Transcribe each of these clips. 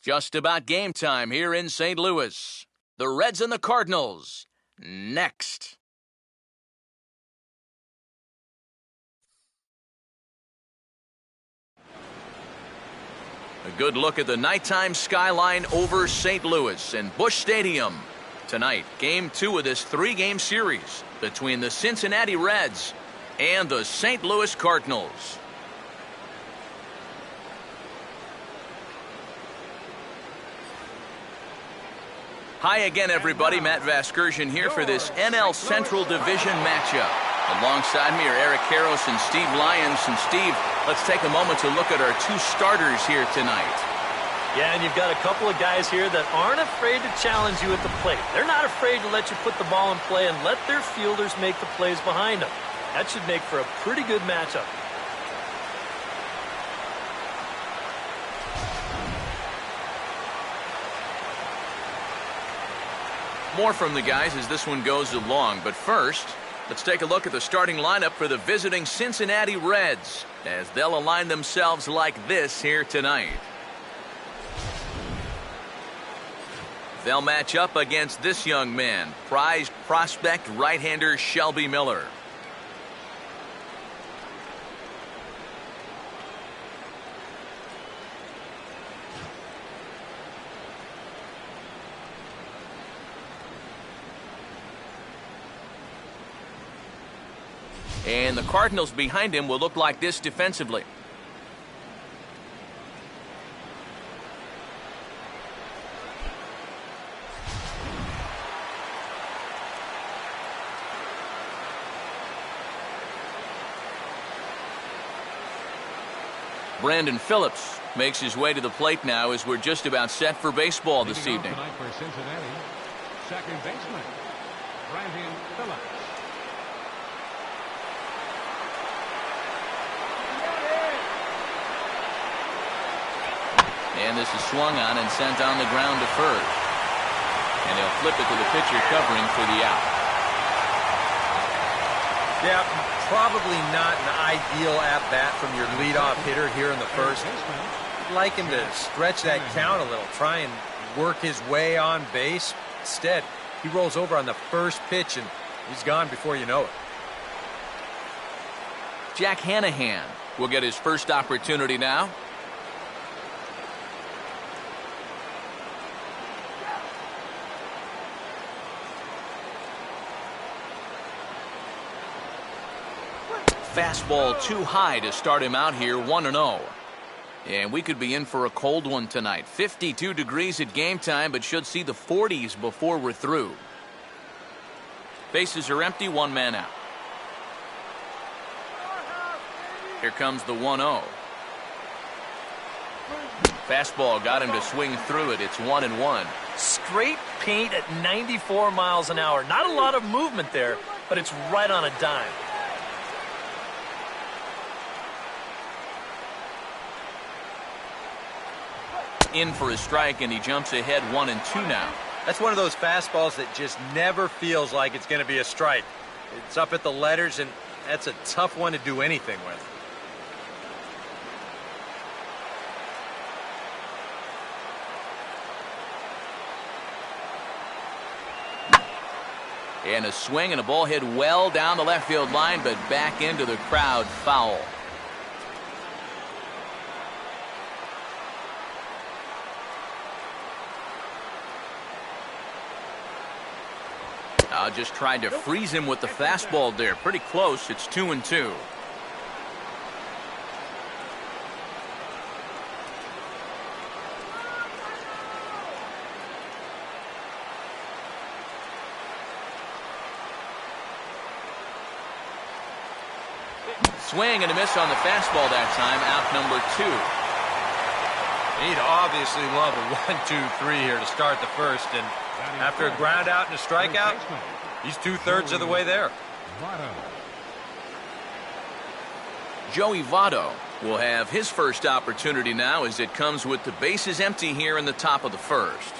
Just about game time here in St. Louis. The Reds and the Cardinals. Next. A good look at the nighttime skyline over St. Louis and Busch Stadium. Tonight, Game 2 of this 3-game series between the Cincinnati Reds and the St. Louis Cardinals. Hi again, everybody. Matt Vasgersian here for this NL Central Division matchup. Alongside me are Eric Karros and Steve Lyons. And Steve, let's take a moment to look at our two starters here tonight. Yeah, and you've got a couple of guys here that aren't afraid to challenge you at the plate. They're not afraid to let you put the ball in play and let their fielders make the plays behind them. That should make for a pretty good matchup. More from the guys as this one goes along. But first, let's take a look at the starting lineup for the visiting Cincinnati Reds as they'll align themselves like this here tonight. They'll match up against this young man, prized prospect right-hander Shelby Miller. And the Cardinals behind him will look like this defensively. Brandon Phillips makes his way to the plate now as we're just about set for baseball this evening. Tonight for Cincinnati, second baseman, Brandon Phillips. And this is swung on and sent on the ground to first. And he'll flip it to the pitcher covering for the out. Yeah, probably not an ideal at-bat from your leadoff hitter here in the first. I'd like him to stretch that count a little, try and work his way on base. Instead, he rolls over on the first pitch, and he's gone before you know it. Jack Hanahan will get his first opportunity now. Fastball too high to start him out here, 1-0. And we could be in for a cold one tonight. 52 degrees at game time, but should see the 40s before we're through. Bases are empty, one man out. Here comes the 1-0. Fastball got him to swing through it. It's 1-1. Straight paint at 94 miles an hour. Not a lot of movement there, but it's right on a dime. In for a strike, and he jumps ahead 1-2 now. That's one of those fastballs that just never feels like it's going to be a strike. It's up at the letters, and that's a tough one to do anything with. And a swing and a ball hit well down the left field line, but back into the crowd, foul. Just tried to freeze him with the fastball there. Pretty close. It's 2-2. Swing and a miss on the fastball that time. Out number 2. He'd obviously love a 1-2-3 here to start the first, and after a ground out and a strikeout, he's 2/3 of the way there. Joey Votto will have his first opportunity now as it comes with the bases empty here in the top of the first.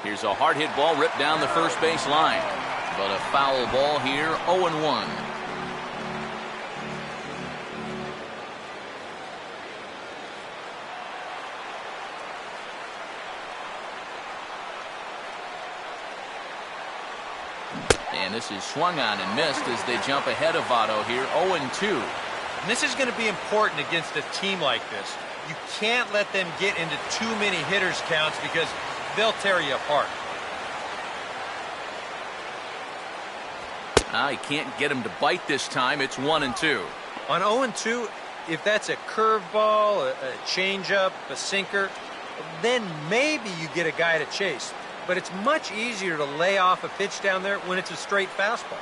Here's a hard hit ball ripped down the first base line. But a foul ball here, 0-1. And this is swung on and missed as they jump ahead of Votto here, 0-2. And this is going to be important against a team like this. You can't let them get into too many hitters counts because they'll tear you apart. He can't get him to bite this time. It's 1-2. On 0-2, if that's a curveball, a changeup, a sinker, then maybe you get a guy to chase. But it's much easier to lay off a pitch down there when it's a straight fastball.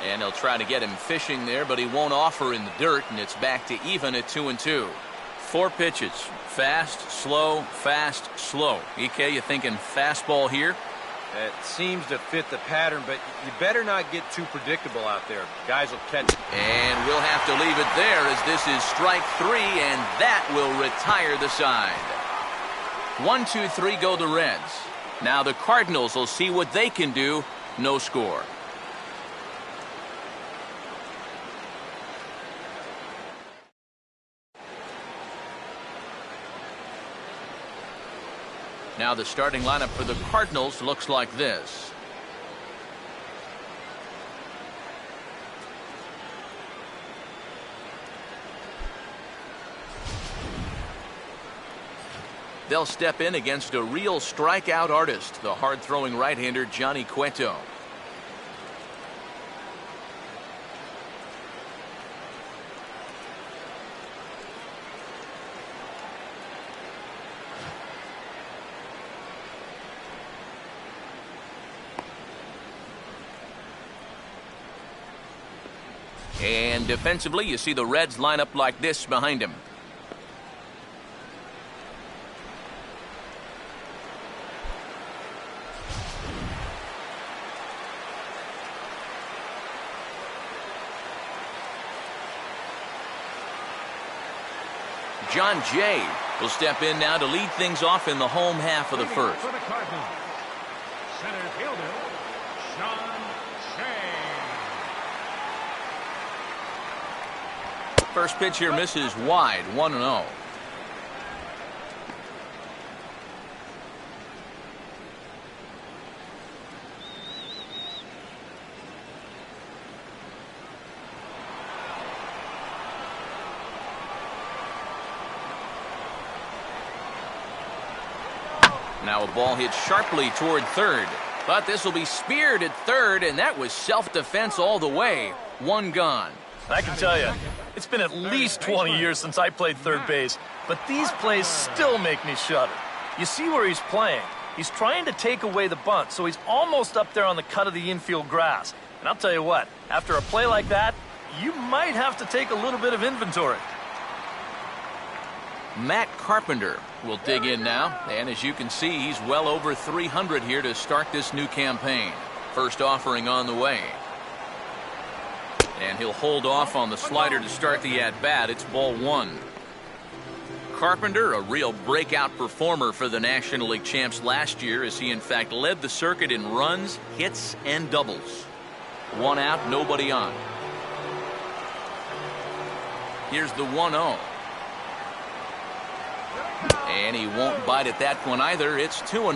And they'll try to get him fishing there, but he won't offer in the dirt, and it's back to even at 2-2. 4 pitches. Fast, slow, fast, slow. EK, you thinking fastball here? It seems to fit the pattern, but you better not get too predictable out there. Guys will catch it. And we'll have to leave it there as this is strike 3, and that will retire the side. 1-2-3 go the Reds. Now the Cardinals will see what they can do. No score. Now the starting lineup for the Cardinals looks like this. They'll step in against a real strikeout artist, the hard-throwing right-hander Johnny Cueto. And defensively, you see the Reds line up like this behind him. John Jay will step in now to lead things off in the home half of the first. For the Cardinals, center fielder, John Jay. First pitch here misses wide, 1-0. Now a ball hit sharply toward third, but this will be speared at third, and that was self-defense all the way. One gone. I can tell you, it's been at least 20 years since I played third base, but these plays still make me shudder. You see where he's playing. He's trying to take away the bunt, so he's almost up there on the cut of the infield grass. And I'll tell you what, after a play like that, you might have to take a little bit of inventory. Matt Carpenter will dig in now, and as you can see, he's well over 300 here to start this new campaign. First offering on the way. And he'll hold off on the slider to start the at-bat. It's ball 1. Carpenter, a real breakout performer for the National League champs last year, as he in fact led the circuit in runs, hits, and doubles. 1 out, nobody on. Here's the 1-0. And he won't bite at that one either. It's 2-0.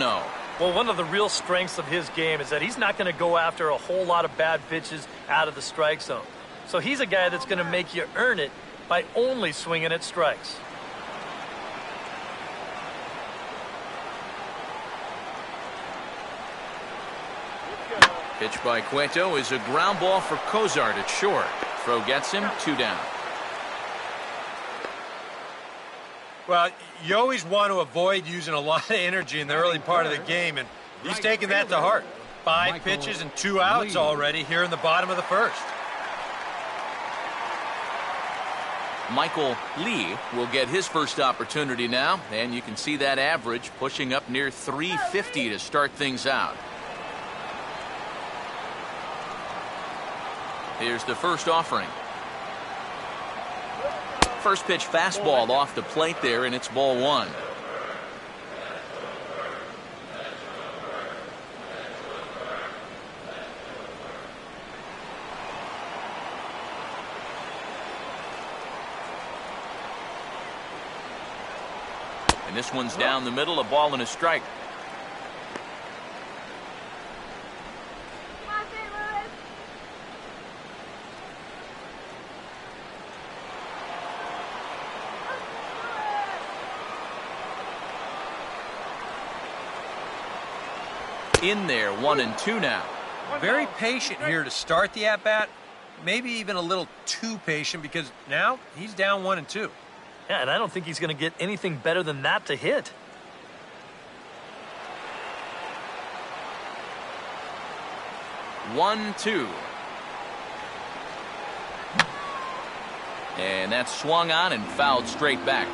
Well, one of the real strengths of his game is that he's not going to go after a whole lot of bad pitches out of the strike zone. So he's a guy that's going to make you earn it by only swinging at strikes. Pitch by Cueto is a ground ball for Cozart at short. Throw gets him, 2 down. Well, you always want to avoid using a lot of energy in the early part of the game, and he's taking that to heart. 5 pitches and 2 outs already here in the bottom of the first. Michael Lee will get his first opportunity now, and you can see that average pushing up near 350 to start things out. Here's the first offering. First pitch fastball off the plate there, and it's ball 1. And this one's down the middle, a ball and a strike. in there, 1-2 now. Very patient here to start the at-bat. Maybe even a little too patient because now he's down 1-2. Yeah, and I don't think he's going to get anything better than that to hit. 1-2. And that's swung on and fouled straight back.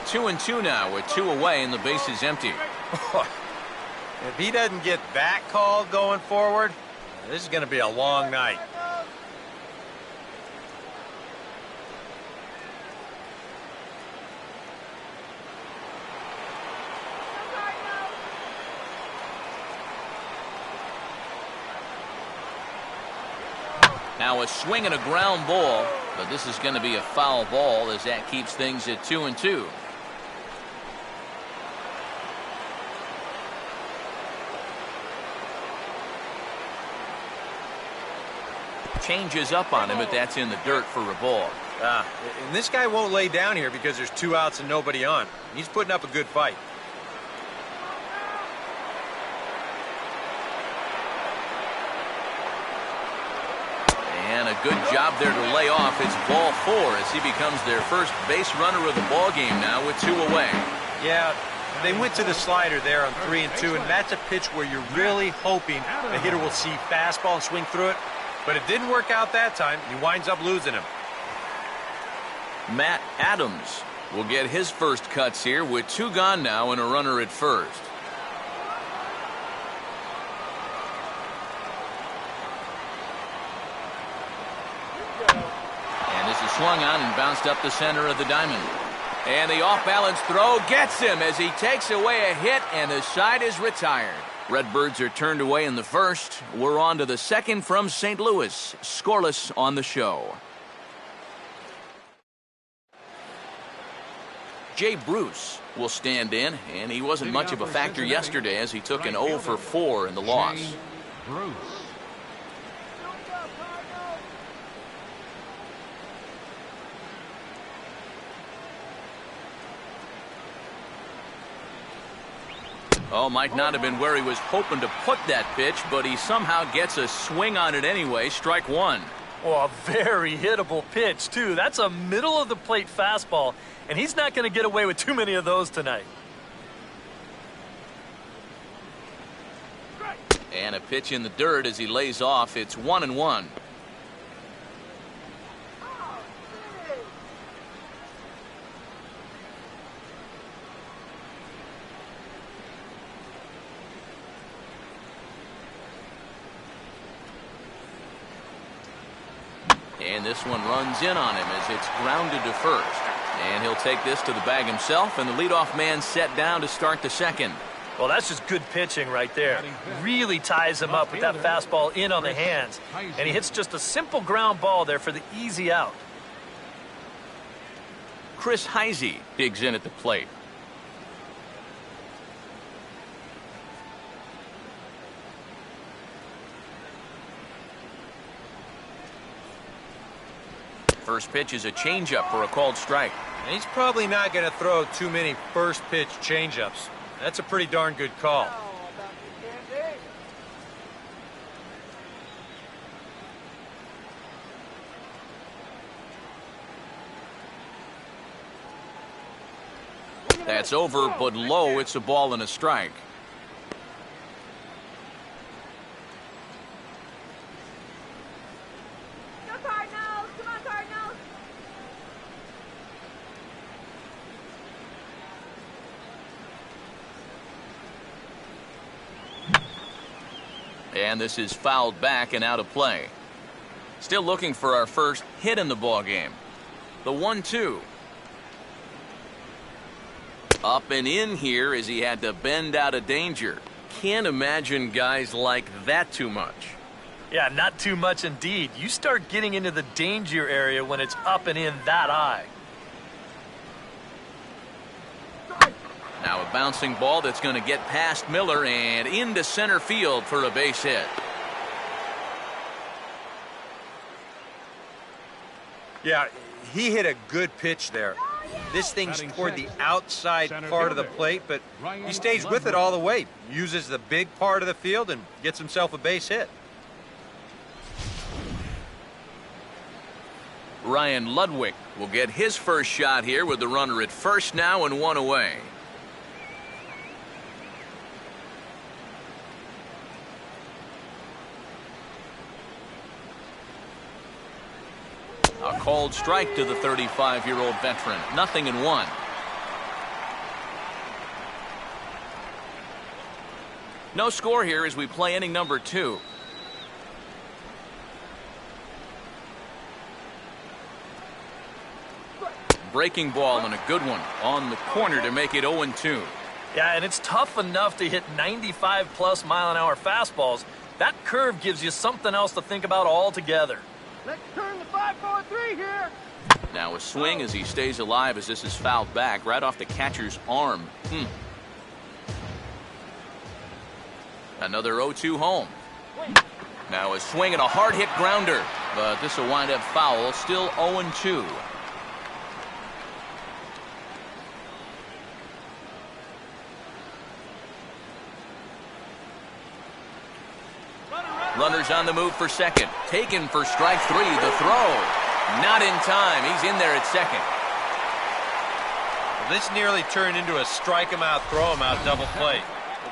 2-2 now with 2 away and the base is empty. If he doesn't get that call going forward, this is going to be a long night. Now a swing and a ground ball, but this is going to be a foul ball as that keeps things at 2-2. Changes up on him, but that's in the dirt for a ball. And this guy won't lay down here because there's 2 outs and nobody on. He's putting up a good fight. And a good job there to lay off. It's ball 4 as he becomes their first base runner of the ball game now with 2 away. Yeah, they went to the slider there on 3-2, and that's a pitch where you're really hoping the hitter will see fastball and swing through it. But it didn't work out that time. He winds up losing him. Matt Adams will get his first cuts here with 2 gone now and a runner at first. And this is swung on and bounced up the center of the diamond. And the off-balance throw gets him as he takes away a hit, and the side is retired. Redbirds are turned away in the first. We're on to the second from St. Louis. Scoreless on the show. Jay Bruce will stand in, and he wasn't much of a factor yesterday as he took an 0 for 4 in the loss. Bruce. Oh, might not have been where he was hoping to put that pitch, but he somehow gets a swing on it anyway. Strike 1. Oh, a very hittable pitch, too. That's a middle-of-the-plate fastball, and he's not going to get away with too many of those tonight. And a pitch in the dirt as he lays off. It's 1-1. And this one runs in on him as it's grounded to first. And he'll take this to the bag himself, and the leadoff man set down to start the second. Well, that's just good pitching right there. Really ties him up with that fastball in on the hands. And he hits just a simple ground ball there for the easy out. Chris Heisey digs in at the plate. First pitch is a changeup for a called strike. And he's probably not going to throw too many first pitch changeups. That's a pretty darn good call. That's over, but low. It's a ball and a strike. Go Cardinals! Come on, Cardinals! And this is fouled back and out of play. Still looking for our first hit in the ball game. The 1-2. Up and in here as he had to bend out of danger. Can't imagine guys like that too much. Yeah, not too much indeed. You start getting into the danger area when it's up and in that high. Now a bouncing ball that's going to get past Miller and into center field for a base hit. Yeah, he hit a good pitch there. This thing's toward the outside part of the plate, but he stays with it all the way. Uses the big part of the field and gets himself a base hit. Ryan Ludwig will get his first shot here with the runner at first now and one away. A called strike to the 35-year-old veteran. 0-1. No score here as we play inning number 2. Breaking ball and a good one on the corner to make it 0-2. Yeah, and it's tough enough to hit 95-plus mile-an-hour fastballs. That curve gives you something else to think about altogether. Let's turn the 5-4-3 here. Now a swing as he stays alive as this is fouled back right off the catcher's arm. Another 0-2 home. Now a swing and a hard hit grounder, but this will wind up foul. Still 0-2. Runners on the move for second. Taken for strike 3. The throw. Not in time. He's in there at second. Well, this nearly turned into a strike him out, throw him out double play.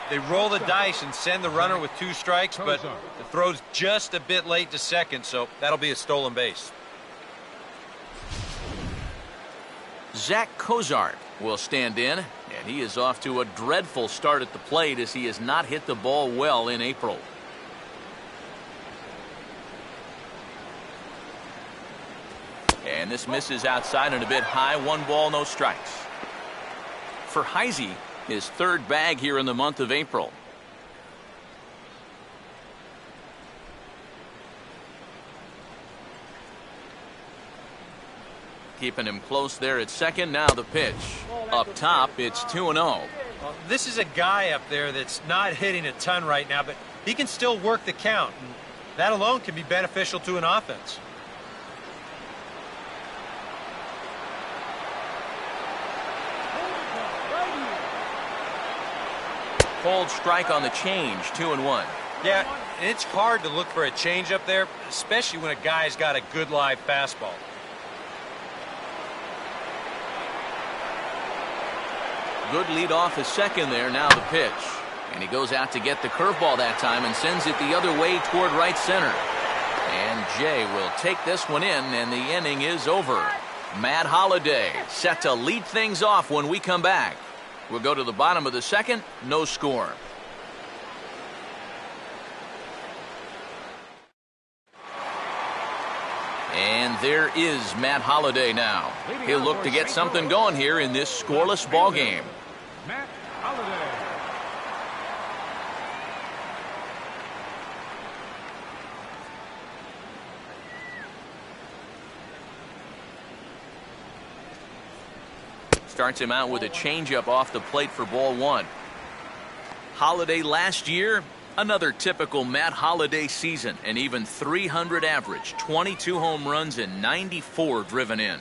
They roll the dice and send the runner with 2 strikes, but the throw's just a bit late to second, so that'll be a stolen base. Zach Cozart will stand in, and he is off to a dreadful start at the plate as he has not hit the ball well in April. And this misses outside and a bit high. 1 ball, no strikes. For Heisey, his 3rd bag here in the month of April. Keeping him close there at second. Now the pitch. Up top, it's 2-0. Well, this is a guy up there that's not hitting a ton right now, but he can still work the count. And that alone can be beneficial to an offense. Cold strike on the change. 2-1. Yeah, and it's hard to look for a change up there, especially when a guy's got a good live fastball. Good lead off his second there. Now the pitch. And he goes out to get the curveball that time and sends it the other way toward right center. And Jay will take this one in, and the inning is over. Matt Holliday set to lead things off when we come back. We'll go to the bottom of the second. No score. And there is Matt Holliday now. He'll look to get something going here in this scoreless ball game. Matt Holliday. Starts him out with a changeup off the plate for ball 1. Holliday last year, another typical Matt Holliday season. An even 300 average, 22 home runs and 94 driven in.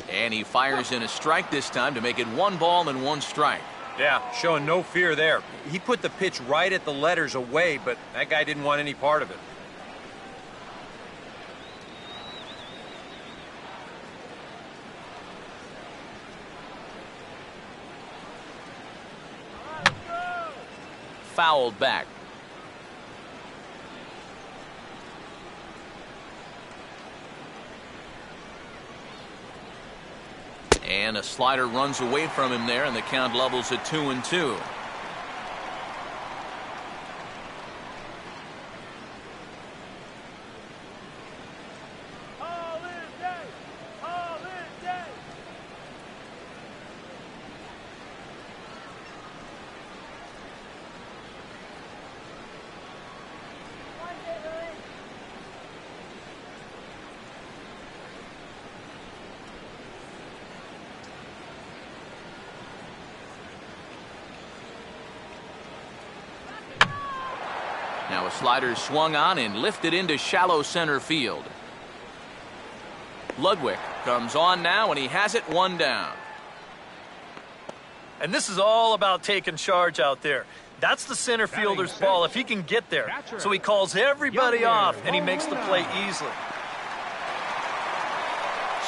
And he fires in a strike this time to make it 1 ball and 1 strike. Yeah, showing no fear there. He put the pitch right at the letters away, but that guy didn't want any part of it. Fouled back. And a slider runs away from him there, and the count levels at 2-2. Now a slider swung on and lifted into shallow center field. Ludwig comes on now, and he has it one down. And this is all about taking charge out there. That's the center fielder's ball if he can get there. So he calls everybody off, and he makes the play easily.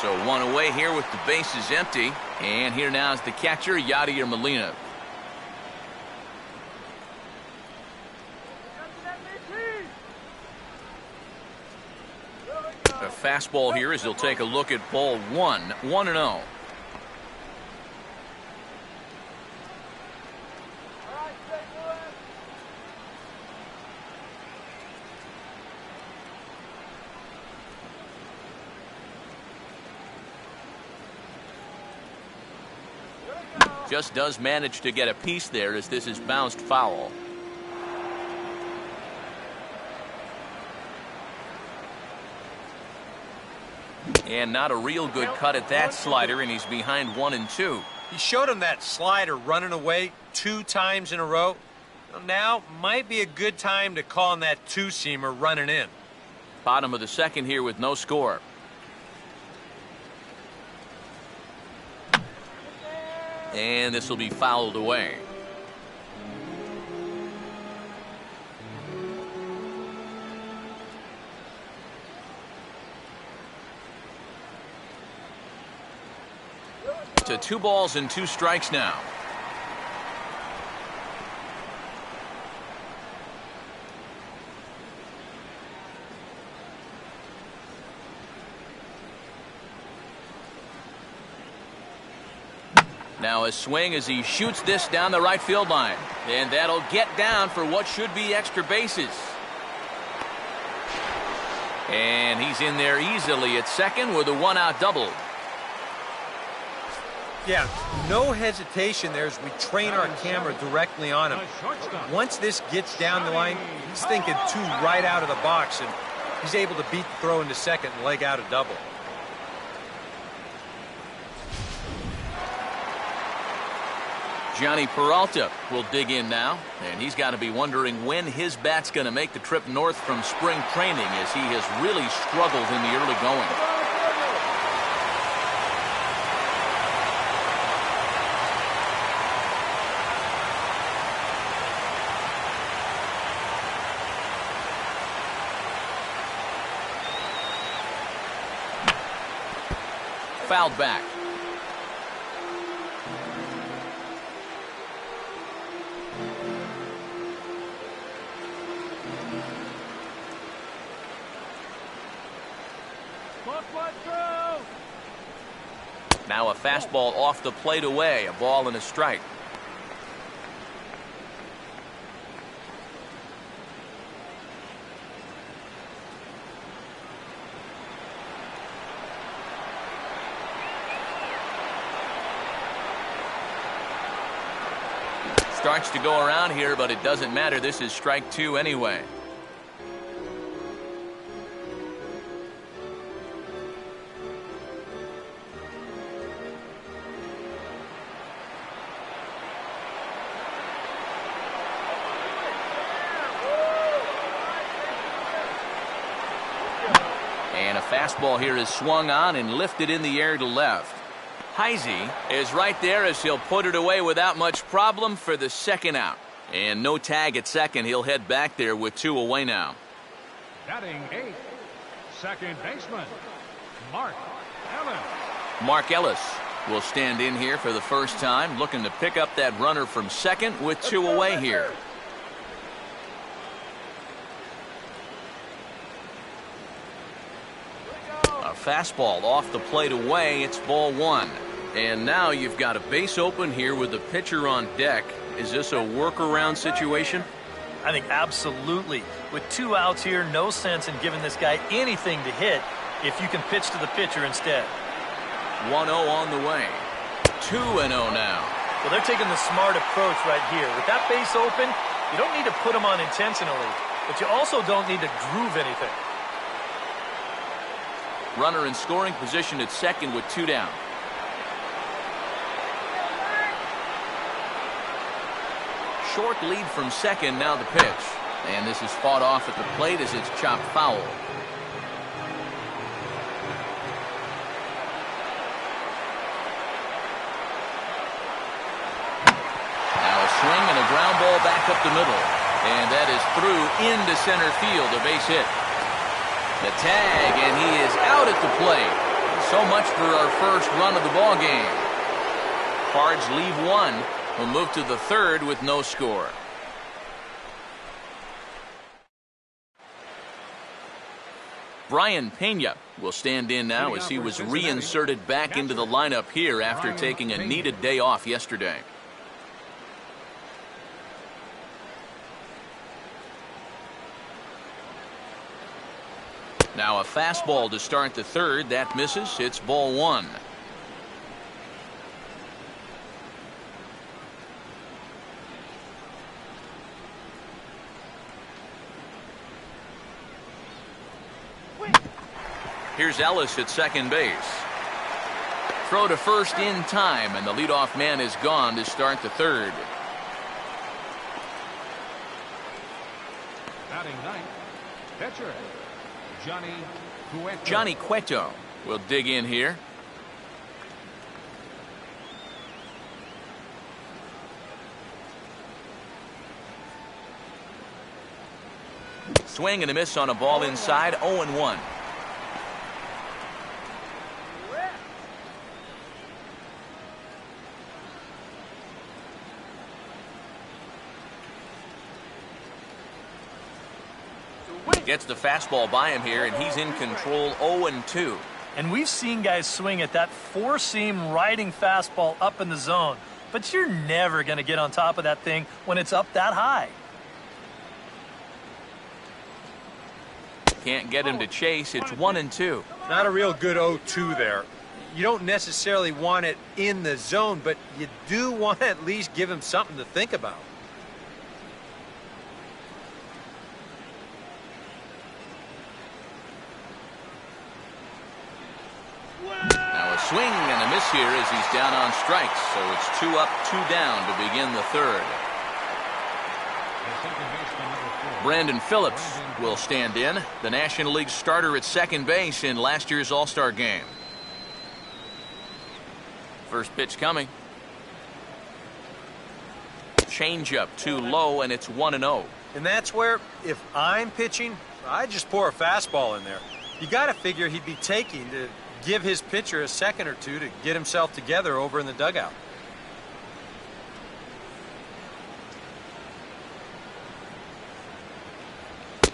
So one away here with the bases empty. And here now is the catcher, Yadier Molina. A fastball here as he'll take a look at ball one. 1-0. Just does manage to get a piece there as this is bounced foul. And not a real good cut at that slider, and he's behind 1-2. He showed him that slider running away 2 times in a row. Well, now might be a good time to call on that two-seamer running in. Bottom of the second here with no score. And this will be fouled away. To 2 balls and 2 strikes now. Now a swing as he shoots this down the right field line. And that'll get down for what should be extra bases. And he's in there easily at second with a 1-out double. Yeah, no hesitation there as we train our camera directly on him. Once this gets down the line, he's thinking 2 right out of the box, and he's able to beat the throw into second and leg out a double. Johnny Peralta will dig in now, and he's got to be wondering when his bat's going to make the trip north from spring training, as he has really struggled in the early going. Fouled back. Now a fastball off the plate away, a ball and a strike. Starts to go around here, but it doesn't matter. This is strike 2 anyway. And a fastball here is swung on and lifted in the air to left. Heisey is right there as he'll put it away without much problem for the second out. And no tag at second. He'll head back there with 2 away now. Batting 8th, second baseman, Mark Ellis. Mark Ellis will stand in here for the first time, looking to pick up that runner from second with 2 away here. A fastball off the plate away. It's ball 1. And now you've got a base open here with the pitcher on deck. Is this a workaround situation? I think absolutely. With 2 outs here, no sense in giving this guy anything to hit if you can pitch to the pitcher instead. 1-0 on the way. 2-0 now. Well, they're taking the smart approach right here. With that base open, you don't need to put him on intentionally, but you also don't need to groove anything. Runner in scoring position at second with 2 down. Short lead from second, now the pitch. And this is fought off at the plate as it's chopped foul. Now a swing and a ground ball back up the middle. And that is through into center field, a base hit. The tag, and he is out at the plate. So much for our first run of the ball game. Cards leave one. We'll move to the third with no score. Brian Pena will stand in now as he was reinserted back into the lineup here after taking a needed day off yesterday. Now a fastball to start the third. That misses. It's ball one. Here's Ellis at second base. Throw to first in time, and the leadoff man is gone to start the third. Batting ninth, pitcher Johnny Cueto will dig in here. Swing and a miss on a ball inside, 0-1. Gets the fastball by him here, and he's in control, 0-2. And we've seen guys swing at that four-seam riding fastball up in the zone, but you're never going to get on top of that thing when it's up that high. Can't get him to chase. It's 1-2. Not a real good 0-2 there. You don't necessarily want it in the zone, but you do want to at least give him something to think about. Now a swing and a miss here as he's down on strikes. So it's 2 up, 2 down to begin the third. Brandon Phillips will stand in, the National League starter at second base in last year's All-Star game. First pitch coming. Changeup too low, and it's 1-0. And that's where, if I'm pitching, I just pour a fastball in there. You got to figure he'd be taking to give his pitcher a second or two to get himself together over in the dugout.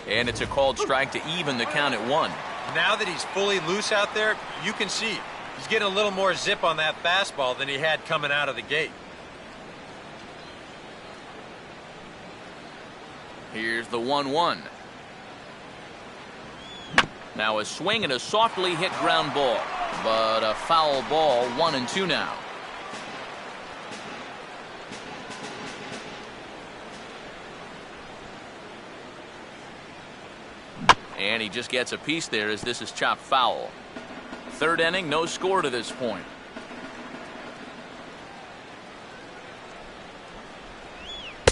And it's a called strike to even the count at 1. Now that he's fully loose out there, you can see he's getting a little more zip on that fastball than he had coming out of the gate. Here's the 1-1. Now a swing and a softly hit ground ball, but a foul ball, 1-2 now. And he just gets a piece there as this is chopped foul. Third inning, no score to this point.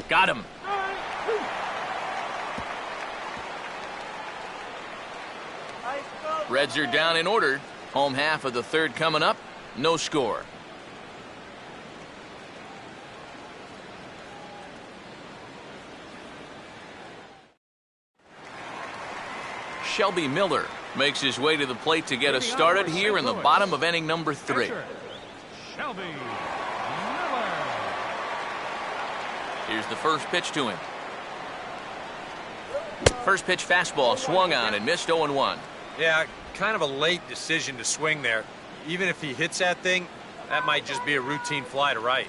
Got him. Reds are down in order. Home half of the third coming up. No score. Shelby Miller makes his way to the plate to get us started here in the bottom of inning number 3. Shelby Miller. Here's the first pitch to him. First pitch fastball swung on and missed, 0-1. Yeah, kind of a late decision to swing there. Even if he hits that thing, that might just be a routine fly to right.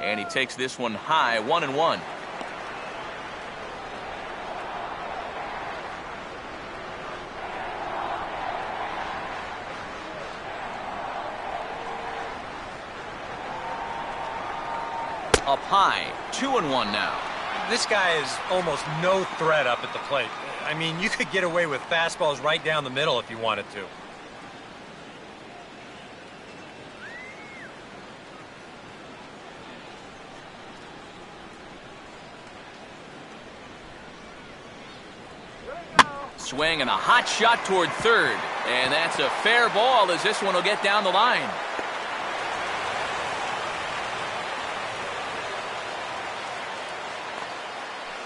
And he takes this one high, 1-1. Up high, 2-1 now. This guy is almost no threat up at the plate. I mean, you could get away with fastballs right down the middle if you wanted to. swing and a hot shot toward third. And that's a fair ball as this one will get down the line.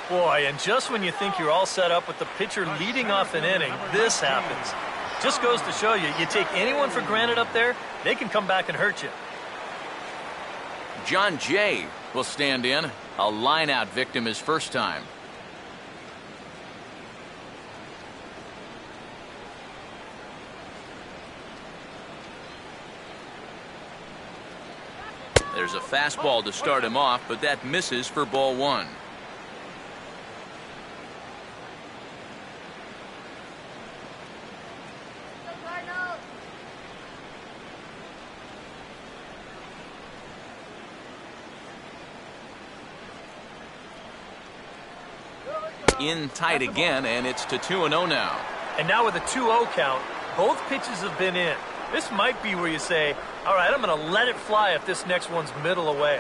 Boy, and just when you think you're all set up with the pitcher leading off an inning, this happens. Just goes to show you, you take anyone for granted up there, they can come back and hurt you. John Jay will stand in. A line-out victim his first time. There's a fastball to start him off, but that misses for ball one. In tight again, and it's to 2-0 now. And now with a 2-0 count, both pitches have been in. This might be where you say, all right, I'm going to let it fly if this next one's middle away.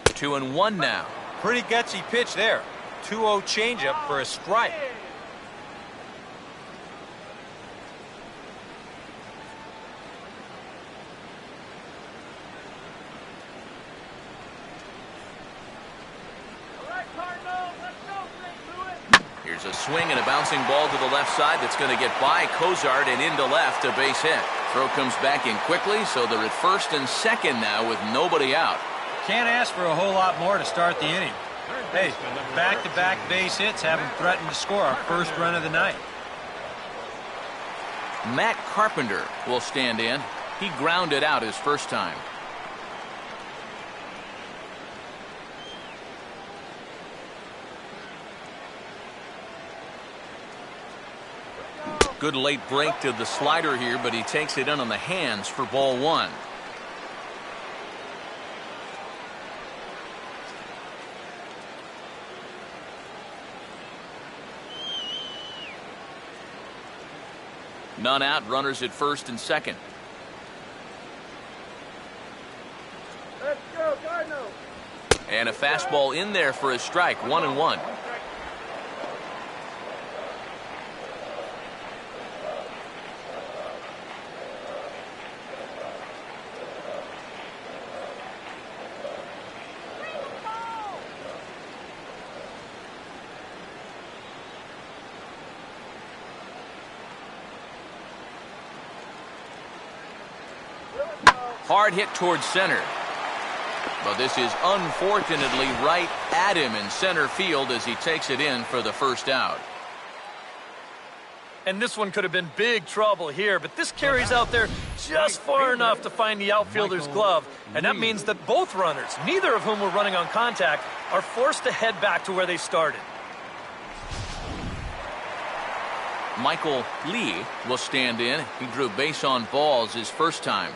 Two and one now. Pretty gutsy pitch there. 2-0 changeup for a strike. Here's a swing and a bouncing ball to the left side that's going to get by Cozart and into left, a base hit. Throw comes back in quickly, so they're at first and second now with nobody out. Can't ask for a whole lot more to start the inning. Hey, back-to-back base hits haven't threatened to score our first run of the night. Matt Carpenter will stand in. He grounded out his first time. Good late break to the slider here, but he takes it in on the hands for ball one. None out, runners at first and second. Let's go, Cardinals. And a fastball in there for a strike, 1-1. Hard hit towards center. But this is unfortunately right at him in center field as he takes it in for the first out. And this one could have been big trouble here, but this carries out there just far enough to find the outfielder's glove. And that means that both runners, neither of whom were running on contact, are forced to head back to where they started. Michael Lee will stand in. He drew base on balls his first time.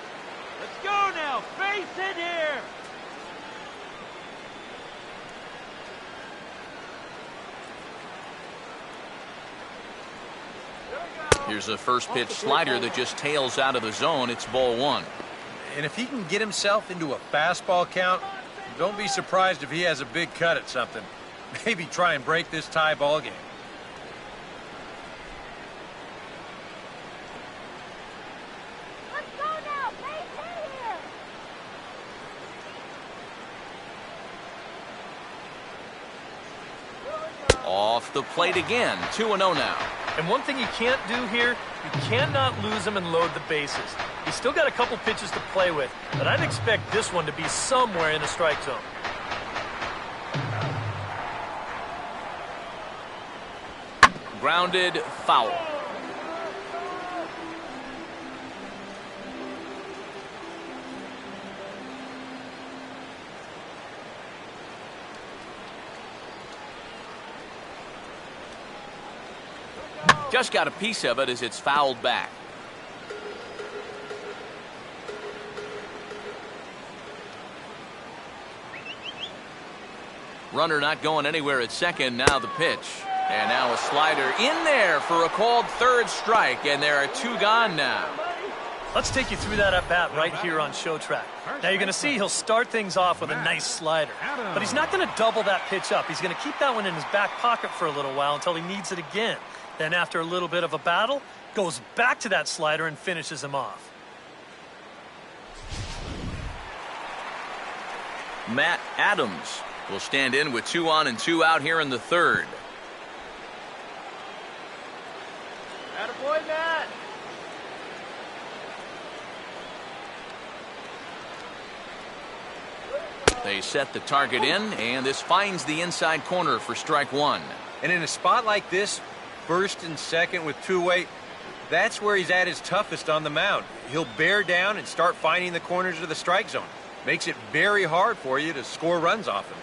Let's go now. Face it here. Here's a first pitch slider that just tails out of the zone. It's ball one. And if he can get himself into a fastball count, don't be surprised if he has a big cut at something. Maybe try and break this tie ball game. Let's go now. Face it here. Off the plate again. 2-0 now. And one thing you can't do here, you cannot lose him and load the bases. He's still got a couple pitches to play with, but I'd expect this one to be somewhere in the strike zone. Grounded foul. Just got a piece of it as it's fouled back. Runner not going anywhere at second. Now the pitch. And now a slider in there for a called third strike, and there are 2 gone now. Let's take you through that at-bat right here on Show Track. Now you're going to see he'll start things off with a nice slider. But he's not going to double that pitch up. He's going to keep that one in his back pocket for a little while until he needs it again. Then after a little bit of a battle, goes back to that slider and finishes him off. Matt Adams will stand in with 2 on and 2 out here in the third. Attaboy, Matt. They set the target in, and this finds the inside corner for strike 1. And in a spot like this, first and second with two-way, that's where he's at his toughest on the mound. He'll bear down and start finding the corners of the strike zone. Makes it very hard for you to score runs off him.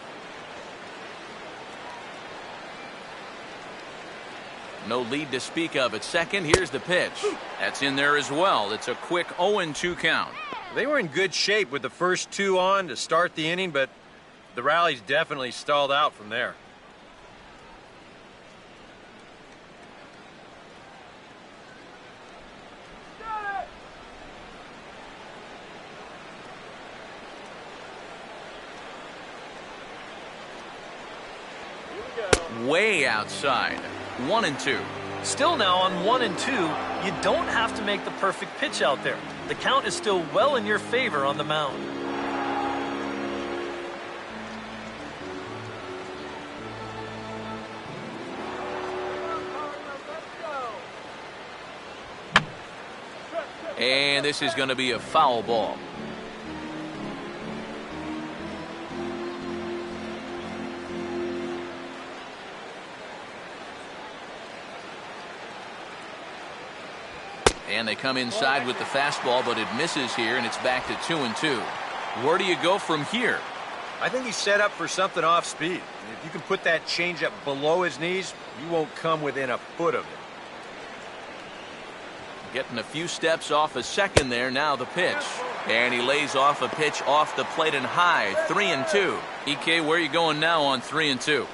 No lead to speak of at second. Here's the pitch. That's in there as well. It's a quick 0-2 count. They were in good shape with the first 2 on to start the inning, but the rally's definitely stalled out from there. Way outside. 1-2. Still now on 1-2, you don't have to make the perfect pitch out there. The count is still well in your favor on the mound. And this is going to be a foul ball. And they come inside with the fastball, but it misses here, and it's back to 2-2. Where do you go from here? I think he's set up for something off speed. If you can put that changeup below his knees, you won't come within a foot of it. Getting a few steps off a second there, now the pitch. And he lays off a pitch off the plate and high, 3-2. EK, where are you going now on 3-2?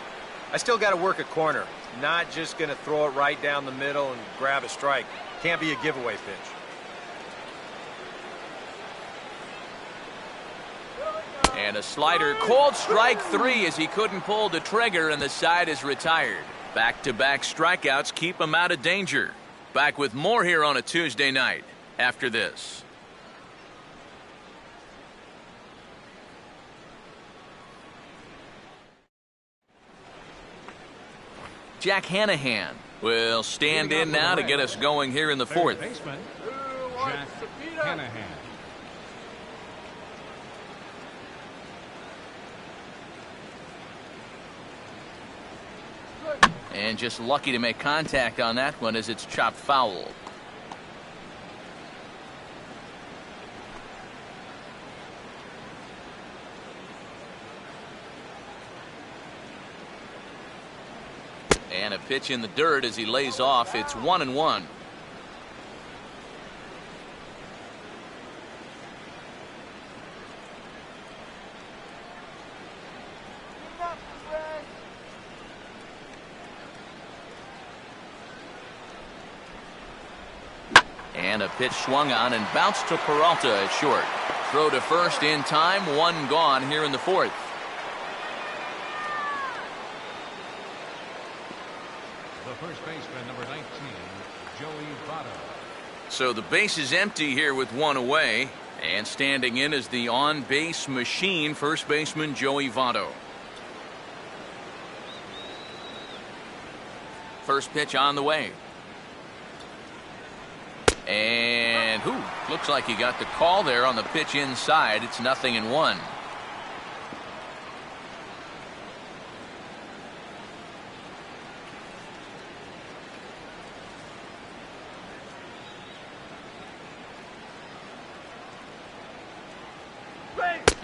I still got to work a corner. Not just going to throw it right down the middle and grab a strike. Can't be a giveaway pitch. And a slider called strike 3 as he couldn't pull the trigger, and the side is retired. Back-to-back strikeouts keep him out of danger. Back with more here on a Tuesday night after this. Jack Hanahan will stand in now to get us going here in the fourth. Baseman, Jack Hanahan. And just lucky to make contact on that one as it's chopped foul. And a pitch in the dirt as he lays off. It's 1-1. And a pitch swung on and bounced to Peralta at short. Throw to first in time. 1 gone here in the fourth. The first baseman, number 19, Joey Votto. So the base is empty here with 1 away. And standing in is the on-base machine, first baseman Joey Votto. First pitch on the way. And looks like he got the call there on the pitch inside. It's 0-1.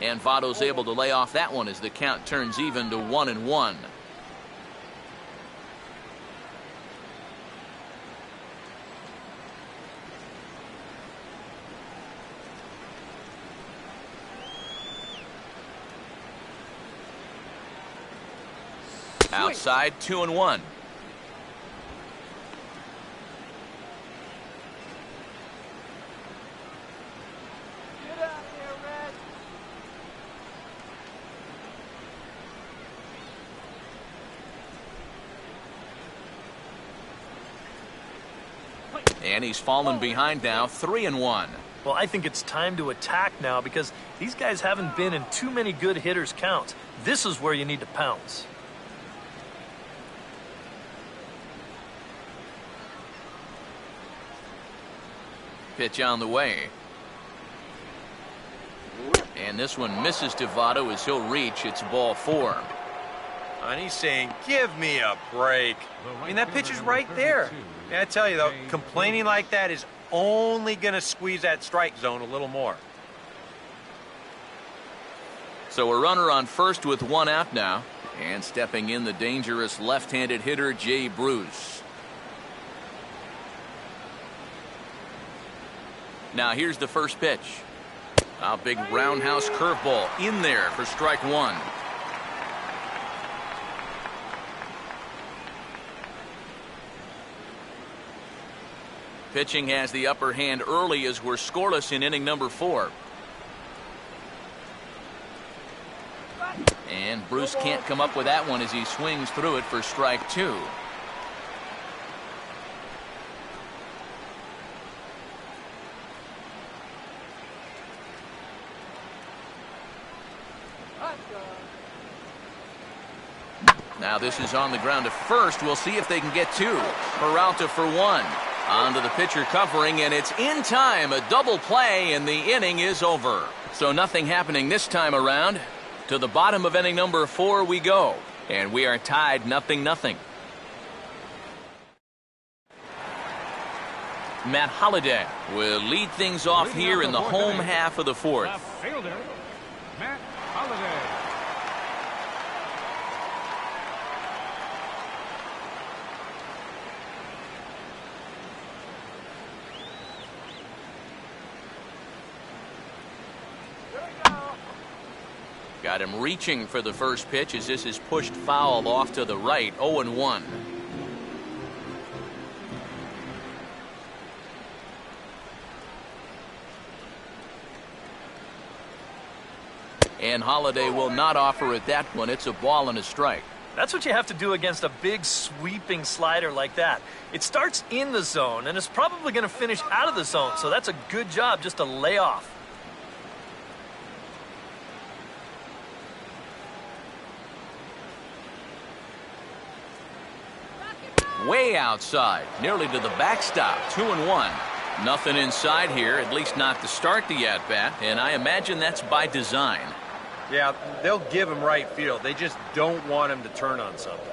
And Votto's able to lay off that one as the count turns even to 1-1. Outside, 2-1. And he's fallen behind now, 3-1. Well, I think it's time to attack now because these guys haven't been in too many good hitters' counts. This is where you need to pounce. Pitch on the way. And this one misses Devato as he'll reach. It's ball 4. And he's saying, give me a break. I mean, that pitch is right there. Yeah, I tell you, though, complaining like that is only going to squeeze that strike zone a little more. So a runner on first with 1 out now. And stepping in, the dangerous left-handed hitter, Jay Bruce. Now here's the first pitch. A big roundhouse curveball in there for strike 1. Pitching has the upper hand early as we're scoreless in inning number 4. And Bruce can't come up with that one as he swings through it for strike 2. Now this is on the ground to first. We'll see if they can get 2. Peralta for 1. Onto the pitcher covering, and it's in time. A double play, and the inning is over. So nothing happening this time around. To the bottom of inning number 4 we go. And we are tied 0-0. Matt Holliday will lead things off here in the home half of the 4th. The fielder, Matt Holliday. Got him reaching for the first pitch as this is pushed foul off to the right. 0-1. And Holliday will not offer it that one. It's a ball and a strike. That's what you have to do against a big sweeping slider like that. It starts in the zone and it's probably going to finish out of the zone. So that's a good job just to lay off. Way outside, nearly to the backstop. 2-1. Nothing inside here, at least not to start the at-bat, and I imagine that's by design. Yeah, they'll give him right field. They just don't want him to turn on something.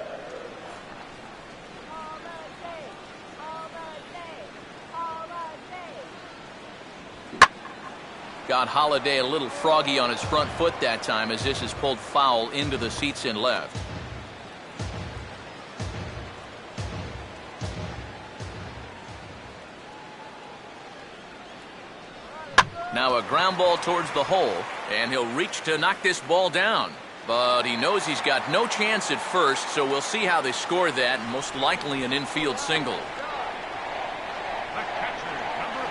Got Holliday a little froggy on his front foot that time as this is pulled foul into the seats in left. Now a ground ball towards the hole, and he'll reach to knock this ball down. But he knows he's got no chance at first, so we'll see how they score that, most likely an infield single. The catcher, number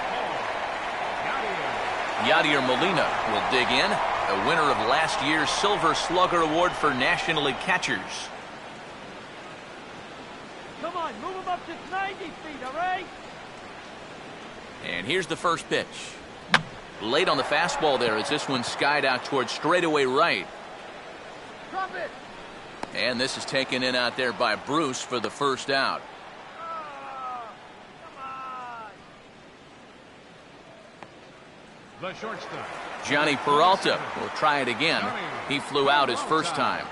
4, Yadier Molina will dig in, the winner of last year's Silver Slugger Award for National League catchers. Come on, move him up to 90 feet, all right? And here's the first pitch. Late on the fastball there as this one skied out towards straightaway right. Drop it. And this is taken in out there by Bruce for the first out. the shortstop. Johnny Peralta will try it again. He flew out his first time.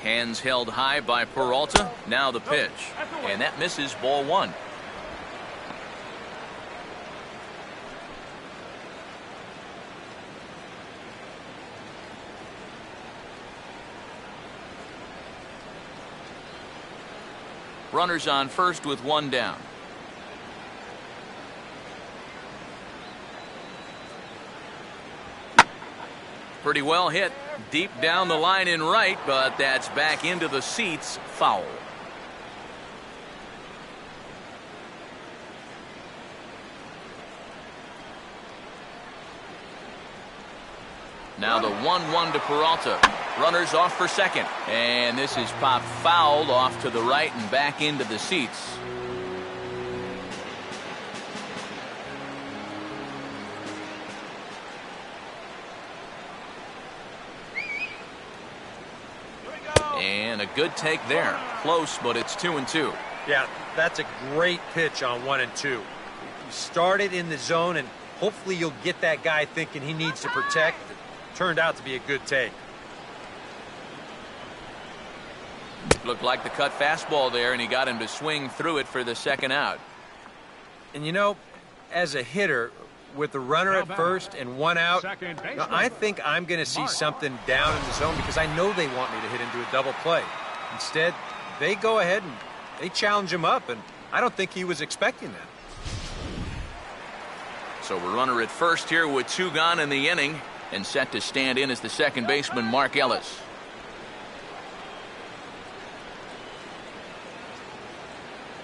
Hands held high by Peralta. Now the pitch. And that misses, ball 1. Runners on first with 1 down. Pretty well hit deep down the line in right, but that's back into the seats. Foul. Now the 1-1 to Peralta. Runners off for second. And this is popped fouled off to the right and back into the seats. And a good take there. Close, but it's 2-2. Yeah, that's a great pitch on 1-2. You started in the zone, and hopefully you'll get that guy thinking he needs to protect. It turned out to be a good take. Looked like the cut fastball there, and he got him to swing through it for the second out. And you know, as a hitter, with a runner at first and one out, I think I'm going to see something down in the zone because I know they want me to hit into a double play. Instead, they go ahead and they challenge him up, and I don't think he was expecting that. So a runner at first here with 2 gone in the inning, and set to stand in as the second baseman, Mark Ellis.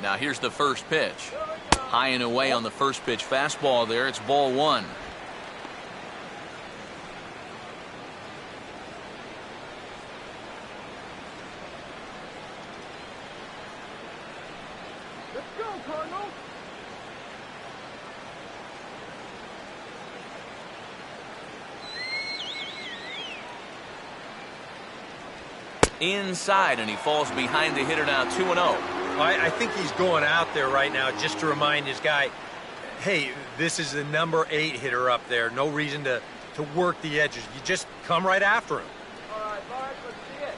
Now here's the first pitch. High and away on the first pitch fastball there. It's ball 1. Let's go, Cardinals. Inside, and he falls behind the hitter now 2-0. I think he's going out there right now just to remind his guy, hey, this is the number 8 hitter up there. No reason to work the edges. You just come right after him. All right, Bart, let's see it.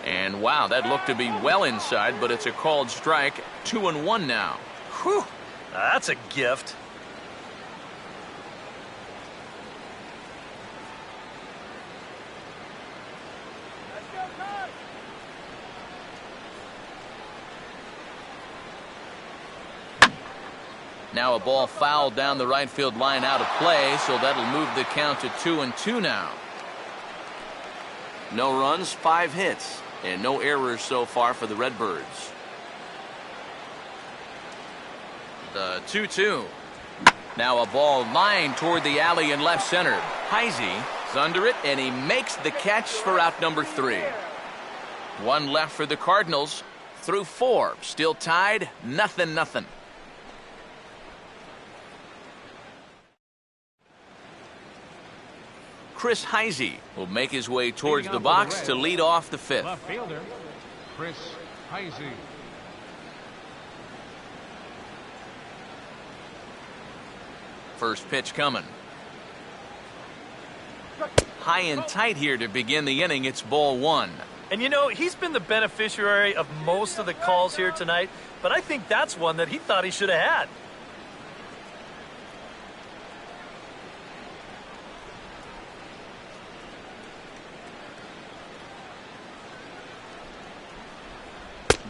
And wow, that looked to be well inside, but it's a called strike. 2-1 now. Whew, that's a gift. Let's go, Card. Now a ball fouled down the right field line out of play, so that'll move the count to 2-2 now. No runs, 5 hits, and no errors so far for the Redbirds. The 2-2. Now a ball lined toward the alley in left center. Heisey is under it, and he makes the catch for out number 3. 1 left for the Cardinals through 4. Still tied, 0-0. Chris Heisey will make his way towards the box to lead off the 5th. Left fielder, Chris Heisey. First pitch coming. High and tight here to begin the inning. It's ball 1. And you know, he's been the beneficiary of most of the calls here tonight, but I think that's one that he thought he should have had.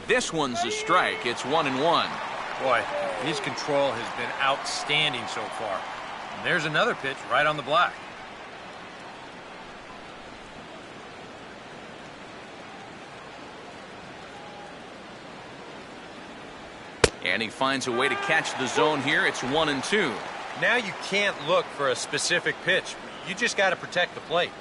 This one's a strike. It's 1-1. Boy, his control has been outstanding so far. And there's another pitch right on the block. And he finds a way to catch the zone here. It's 1-2. Now you can't look for a specific pitch. You just got to protect the plate.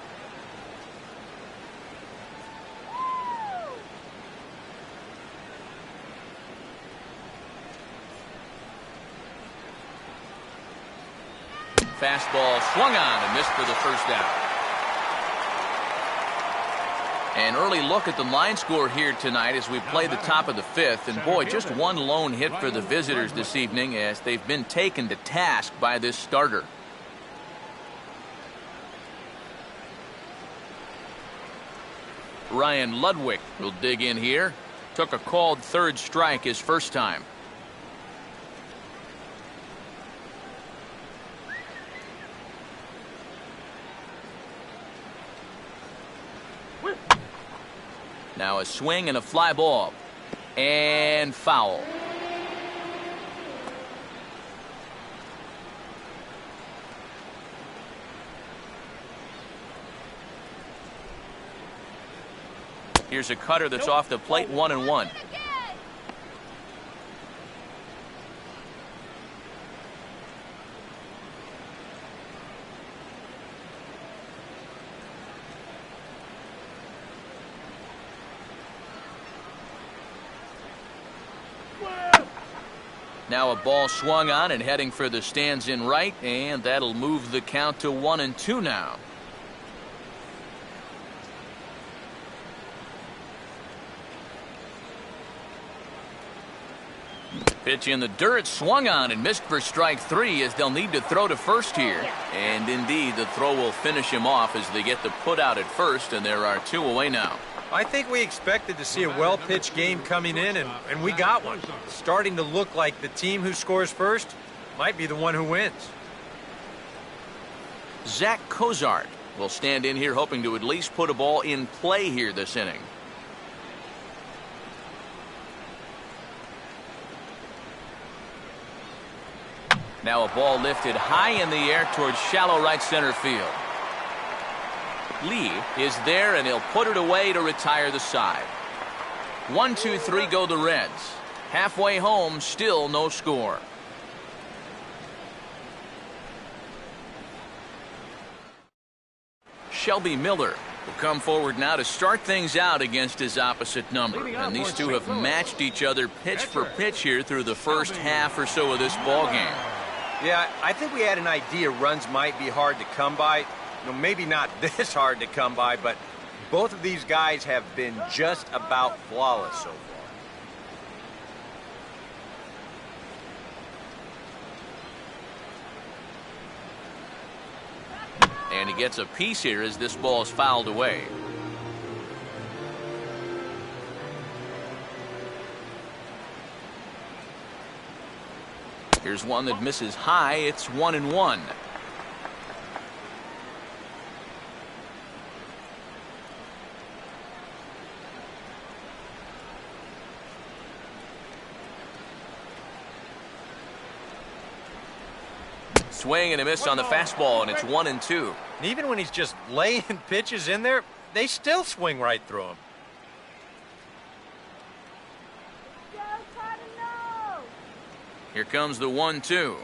Fastball swung on and missed for the first out. An early look at the line score here tonight as we play the top of the 5th. And boy, just one lone hit for the visitors this evening as they've been taken to task by this starter. Ryan Ludwig will dig in here. Took a called third strike his first time. Now a swing and a fly ball. And foul. Here's a cutter that's off the plate, 1-1. Now a ball swung on and heading for the stands in right, and that'll move the count to 1-2 now. Pitch in the dirt, swung on and missed for strike 3 as they'll need to throw to first here. And indeed, the throw will finish him off as they get the put out at first, and there are 2 away now. I think we expected to see a well-pitched game coming in, and we got one. It's starting to look like the team who scores first might be the one who wins. Zach Cozart will stand in here hoping to at least put a ball in play here this inning. Now a ball lifted high in the air towards shallow right center field. Lee is there, and he'll put it away to retire the side. 1-2-3 go the Reds. Halfway home, still no score. Shelby Miller will come forward now to start things out against his opposite number. And these two have matched each other pitch for pitch here through the first half or so of this ball game. Yeah, I think we had an idea runs might be hard to come by. Maybe not this hard to come by, but both of these guys have been just about flawless so far. And he gets a piece here as this ball is fouled away. Here's one that misses high. It's 1-1. Swing and a miss on the fastball, and it's 1-2. And even when he's just laying pitches in there, they still swing right through him. Go, Cardinals! Here comes the 1-2. Here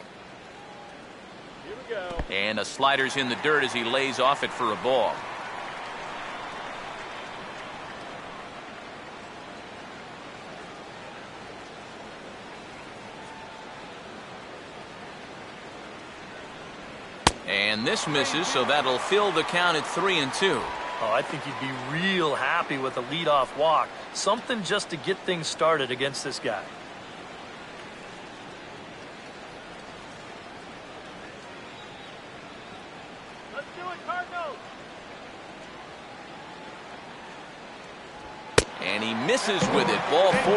we go. And a slider's in the dirt as he lays off it for a ball. And this misses, so that'll fill the count at 3-2. Oh, I think you'd be real happy with a leadoff walk. Something just to get things started against this guy. Let's do it, Cardinals! And he misses with it, ball 4.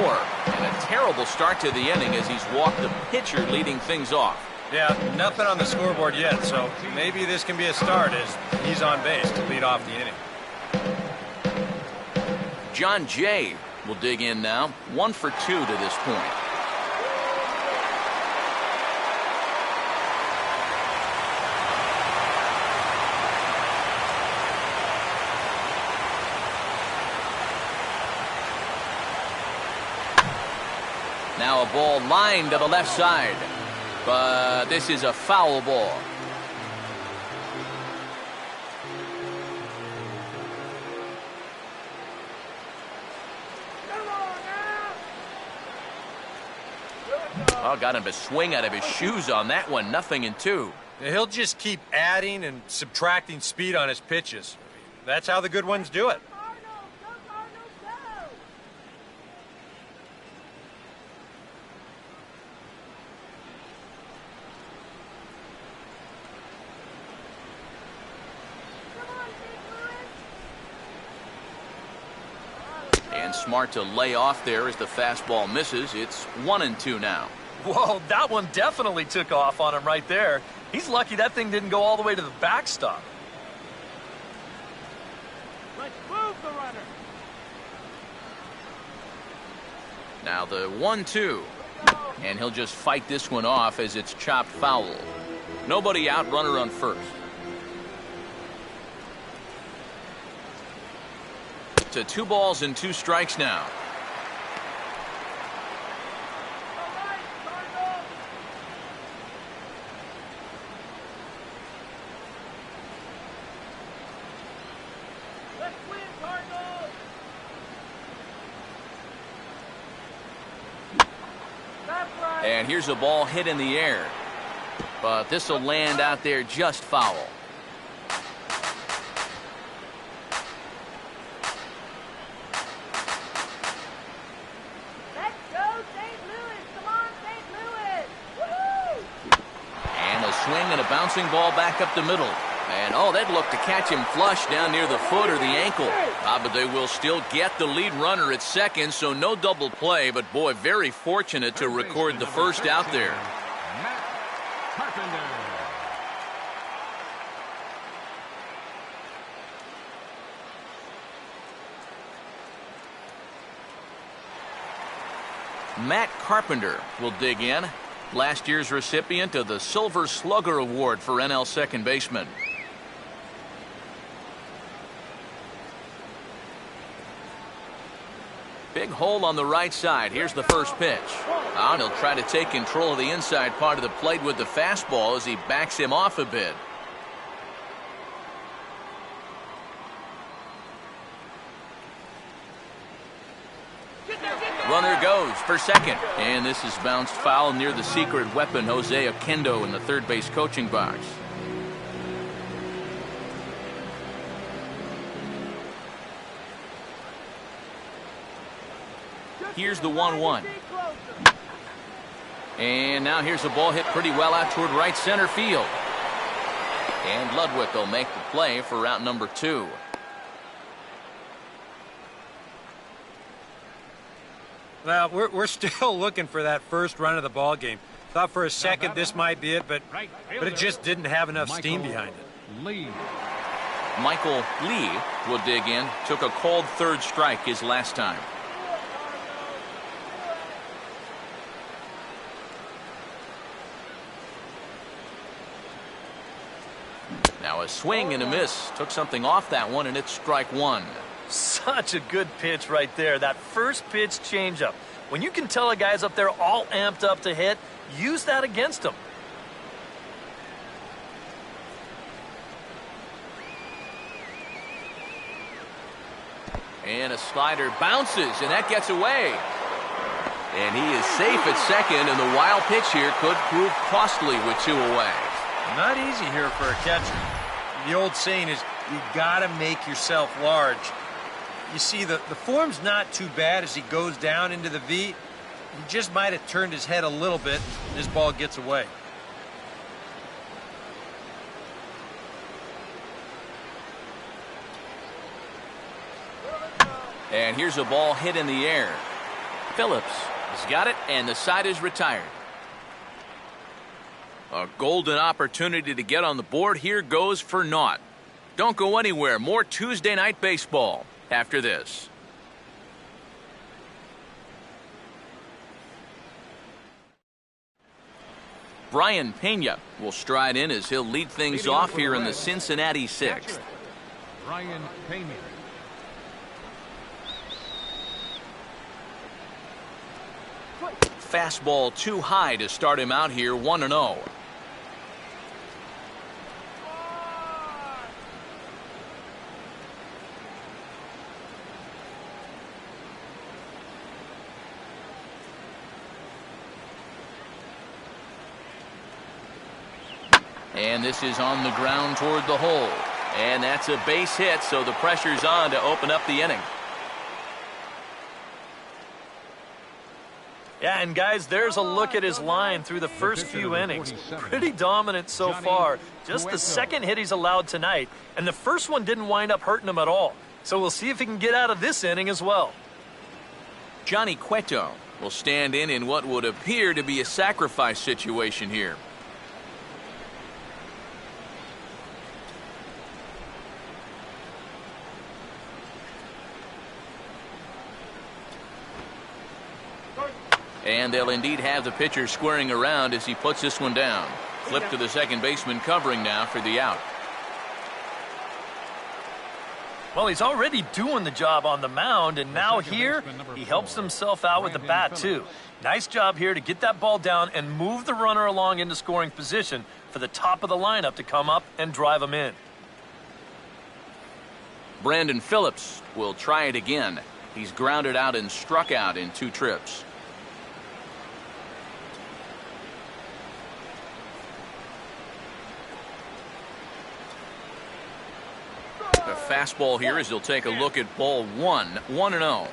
And a terrible start to the inning as he's walked the pitcher leading things off. Yeah, nothing on the scoreboard yet, so maybe this can be a start as he's on base to lead off the inning. John Jay will dig in now. 1 for 2 to this point. Now a ball lined to the left side. But this is a foul ball. Oh, got him to swing out of his shoes on that one. 0-2. He'll just keep adding and subtracting speed on his pitches. That's how the good ones do it. Cardinals! Go, Cardinals, go! Come on, St. Louis! And smart to lay off there as the fastball misses. It's 1-2 now. Whoa, that one definitely took off on him right there. He's lucky that thing didn't go all the way to the backstop. Let's move the runner! Now the 1-2. And he'll just fight this one off as it's chopped foul. Nobody out, runner on first. to 2 balls and 2 strikes now. Let's win, Cardinals! That's right! And here's a ball hit in the air. But this will land out there just foul. Let's go, St. Louis! Come on, St. Louis! Woohoo! And a swing and a bouncing ball back up the middle. And, oh, they'd look to catch him flush down near the foot or the ankle. But they will still get the lead runner at second, so no double play. But, boy, very fortunate to record the first out there. Matt Carpenter. Matt Carpenter will dig in. Last year's recipient of the Silver Slugger Award for NL second baseman. Big hole on the right side. Here's the first pitch. And he'll try to take control of the inside part of the plate with the fastball as he backs him off a bit. Runner goes for second. And this is bounced foul near the secret weapon, Jose Oquendo, in the third base coaching box. Here's the 1-1. And now here's a ball hit pretty well out toward right center field. And Ludwig will make the play for route number 2. Well, we're still looking for that first run of the ball game. Thought for a second this might be it, but it just didn't have enough steam behind it. Lee. Michael Lee will dig in. Took a called third strike his last time. Now a swing and a miss. Took something off that one, and it's strike 1. Such a good pitch right there. That first pitch changeup. When you can tell a guy's up there all amped up to hit, use that against him. And a slider bounces, and that gets away. And he is safe at second, and the wild pitch here could prove costly with 2 away. Not easy here for a catcher. The old saying is, you gotta make yourself large. You see, the form's not too bad as he goes down into the V. He just might have turned his head a little bit, and his ball gets away. And here's a ball hit in the air. Phillips has got it, and the side is retired. A golden opportunity to get on the board here goes for naught. Don't go anywhere. More Tuesday night baseball after this. Brian Pena will stride in as he'll lead things off here in the Cincinnati 6th. Brian Pena. Fastball too high to start him out here, 1-0. And this is on the ground toward the hole. And that's a base hit, so the pressure's on to open up the inning. Yeah, and guys, there's a look at his line through the first few innings. Pretty dominant so far. Just the second hit he's allowed tonight, and the first one didn't wind up hurting him at all. So we'll see if he can get out of this inning as well. Johnny Cueto will stand in what would appear to be a sacrifice situation here. And they'll indeed have the pitcher squaring around as he puts this one down. Flip to the second baseman covering now for the out. Well, he's already doing the job on the mound, and now here, he helps himself out with the bat, too. Nice job here to get that ball down and move the runner along into scoring position for the top of the lineup to come up and drive him in. Brandon Phillips will try it again. He's grounded out and struck out in 2 trips. A fastball here as he'll take a look at ball 1, 1-0.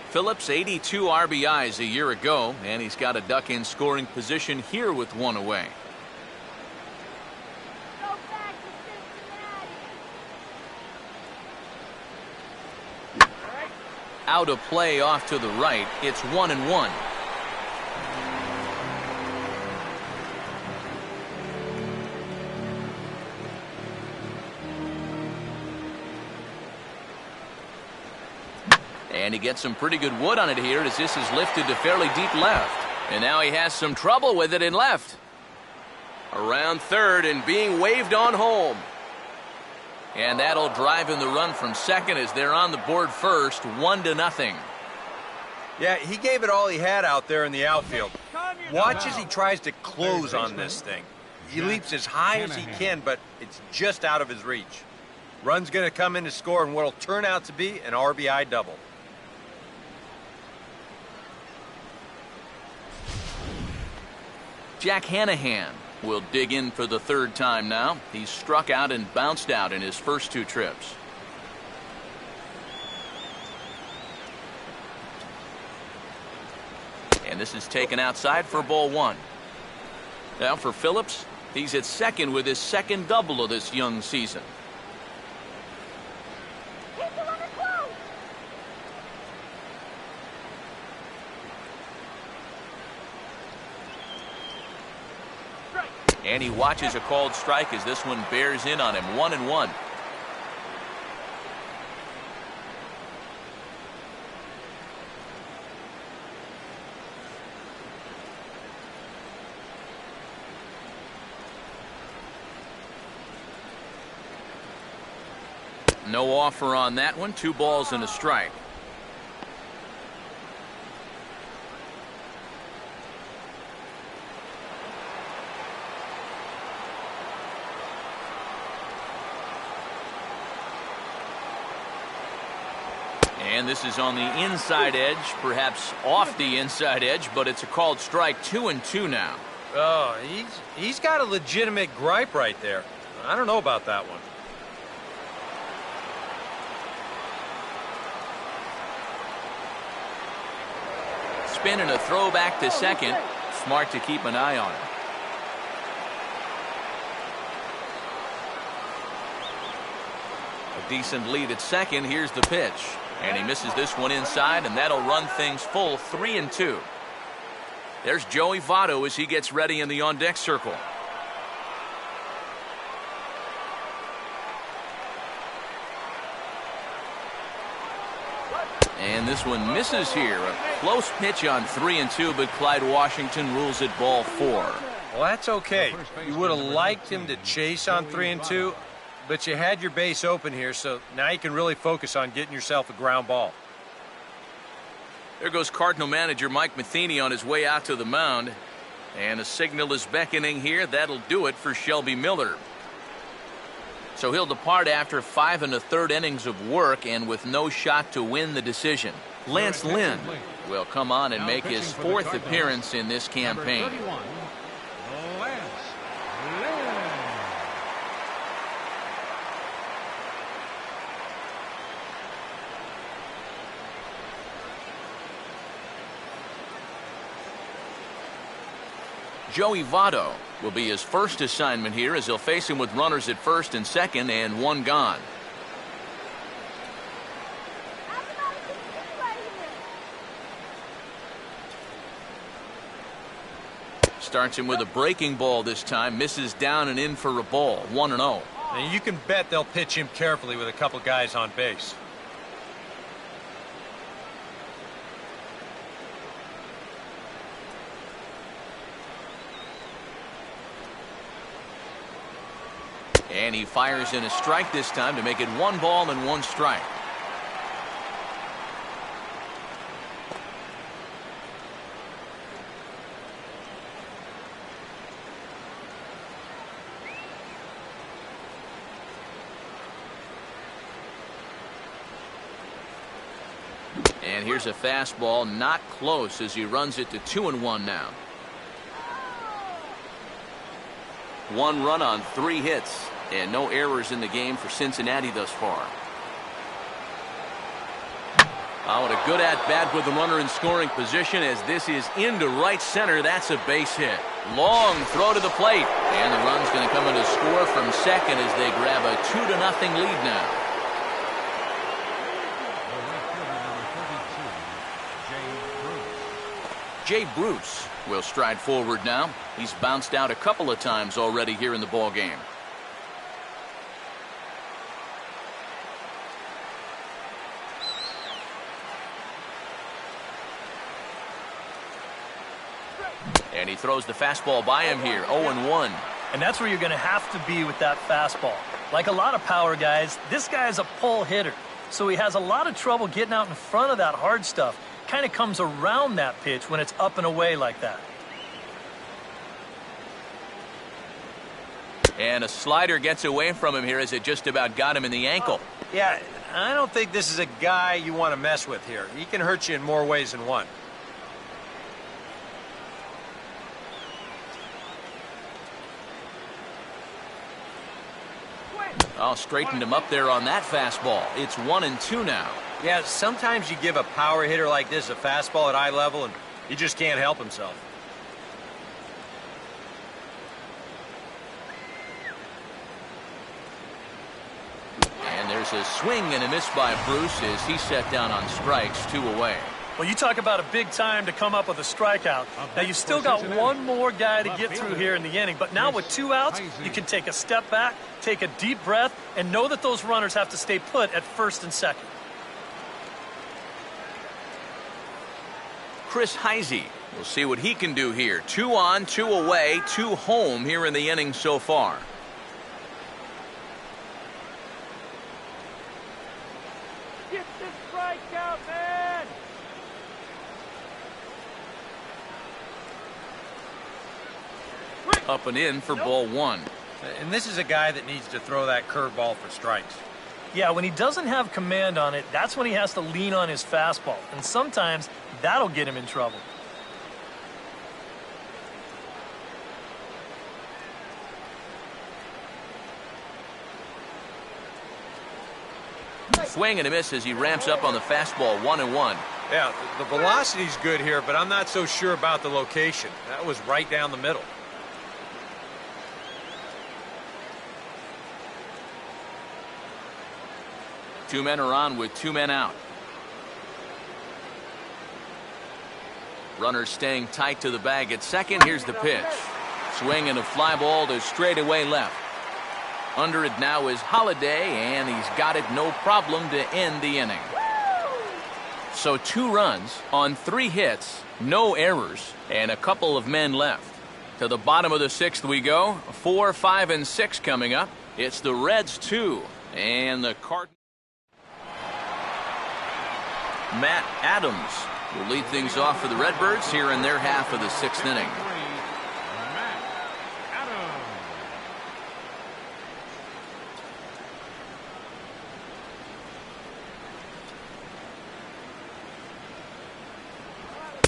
Phillips, 82 RBIs a year ago, and he's got a duck in scoring position here with 1 away. Go back to Cincinnati. Out of play off to the right. It's 1-1. And he gets some pretty good wood on it here as this is lifted to fairly deep left. And now he has some trouble with it in left. Around third and being waved on home. And that'll drive in the run from second as they're on the board first, 1-0. Yeah, he gave it all he had out there in the outfield. Watch as he tries to close on this thing. He leaps as high as he can, but it's just out of his reach. Run's going to come in to score in what'll turn out to be an RBI double. Jack Hanahan will dig in for the 3rd time now. He's struck out and bounced out in his first 2 trips. And this is taken outside for ball 1. Now for Phillips, he's at second with his 2nd double of this young season. Keep the runner close. And he watches a called strike as this one bears in on him, 1-1. No offer on that one. 2 balls and a strike. And this is on the inside edge, perhaps off the inside edge, but it's a called strike. 2-2 now. Oh, he's got a legitimate gripe right there. I don't know about that one. Spin and a throw back to second. Smart to keep an eye on it. A decent lead at second. Here's the pitch. And he misses this one inside, and that'll run things full, 3-2. There's Joey Votto as he gets ready in the on-deck circle. And this one misses here. A close pitch on 3-2, but Clyde Washington rules it ball 4. Well, that's okay. You would have liked him to chase on 3-2, but you had your base open here, so now you can really focus on getting yourself a ground ball. There goes Cardinal manager Mike Matheny on his way out to the mound. And a signal is beckoning here. That'll do it for Shelby Miller. So he'll depart after 5 1/3 innings of work and with no shot to win the decision. Lance Lynn will come on and make his 4th appearance in this campaign. Joey Votto will be his first assignment here as he'll face him with runners at first and second and 1 gone. Starts him with a breaking ball this time, misses down and in for a ball, 1-0. And you can bet they'll pitch him carefully with a couple guys on base. And he fires in a strike this time to make it 1 ball and 1 strike. And here's a fastball, not close, as he runs it to 2-1 now. 1 run on 3 hits, and no errors in the game for Cincinnati thus far. Oh, what a good at-bat with the runner in scoring position, as this is into right center. That's a base hit. Long throw to the plate, and the run's going to come in to score from second as they grab a 2-0 lead now. Jay Bruce will stride forward now. He's bounced out a couple of times already here in the ball game. And he throws the fastball by him here, 0-1. And that's where you're going to have to be with that fastball. Like a lot of power guys, this guy is a pull hitter. So he has a lot of trouble getting out in front of that hard stuff. Kind of comes around that pitch when it's up and away like that. And a slider gets away from him here as it just about got him in the ankle. Yeah, I don't think this is a guy you want to mess with here. He can hurt you in more ways than one. Oh, straightened him up there on that fastball. It's 1-2 now. Yeah, sometimes you give a power hitter like this a fastball at eye level, and he just can't help himself. And there's a swing and a miss by Bruce as he's set down on strikes, 2 away. Well, you talk about a big time to come up with a strikeout. Now, you've still got one more guy to get through here in the inning, but now with 2 outs, you can take a step back, take a deep breath, and know that those runners have to stay put at first and second. Chris Heisey. We'll see what he can do here. 2 on, 2 away, 2 home here in the inning so far. Get the strikeout, man! Up and in for ball 1. And this is a guy that needs to throw that curveball for strikes. Yeah, when he doesn't have command on it, that's when he has to lean on his fastball. And sometimes that'll get him in trouble. Swing and a miss as he ramps up on the fastball, 1-1. Yeah, the velocity's good here, but I'm not so sure about the location. That was right down the middle. Two men are on with 2 men out. Runner staying tight to the bag at second. Here's the pitch. Swing and a fly ball to straightaway left. Under it now is Holiday, and he's got it no problem to end the inning. So 2 runs on 3 hits, no errors, and a couple of men left. To the bottom of the 6th we go. 4, 5, and 6 coming up. It's the Reds 2 and the Cardinals. Matt Adams will lead things off for the Redbirds here in their half of the 6th inning. Matt Adams.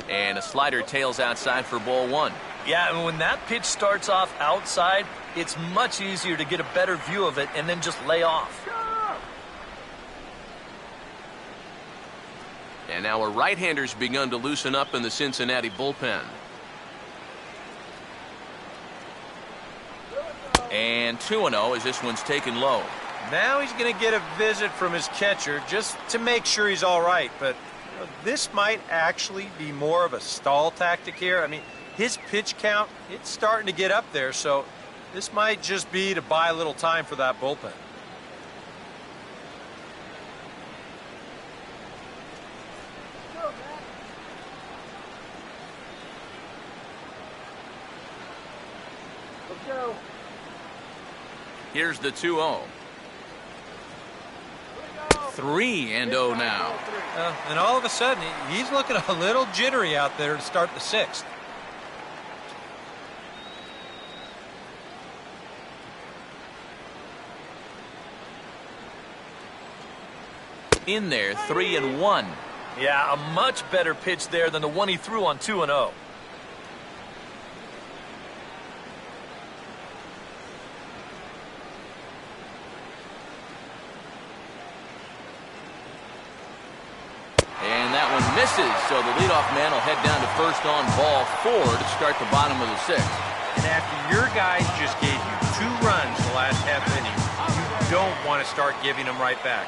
And a slider tails outside for ball 1. Yeah, and when that pitch starts off outside, it's much easier to get a better view of it and then just lay off. And now a right-hander's begun to loosen up in the Cincinnati bullpen. And 2-0 as this one's taken low. Now he's going to get a visit from his catcher just to make sure he's all right. But this might actually be more of a stall tactic here. I mean, his pitch count, it's starting to get up there, so this might just be to buy a little time for that bullpen. Here's the 2-0. 3-0 now. And all of a sudden, he's looking a little jittery out there to start the 6th. In there, 3-1. Yeah, a much better pitch there than the one he threw on 2-0. And that one misses, so the leadoff man will head down to first on ball 4 to start the bottom of the 6th. And after your guys just gave you 2 runs the last half inning, you don't want to start giving them right back.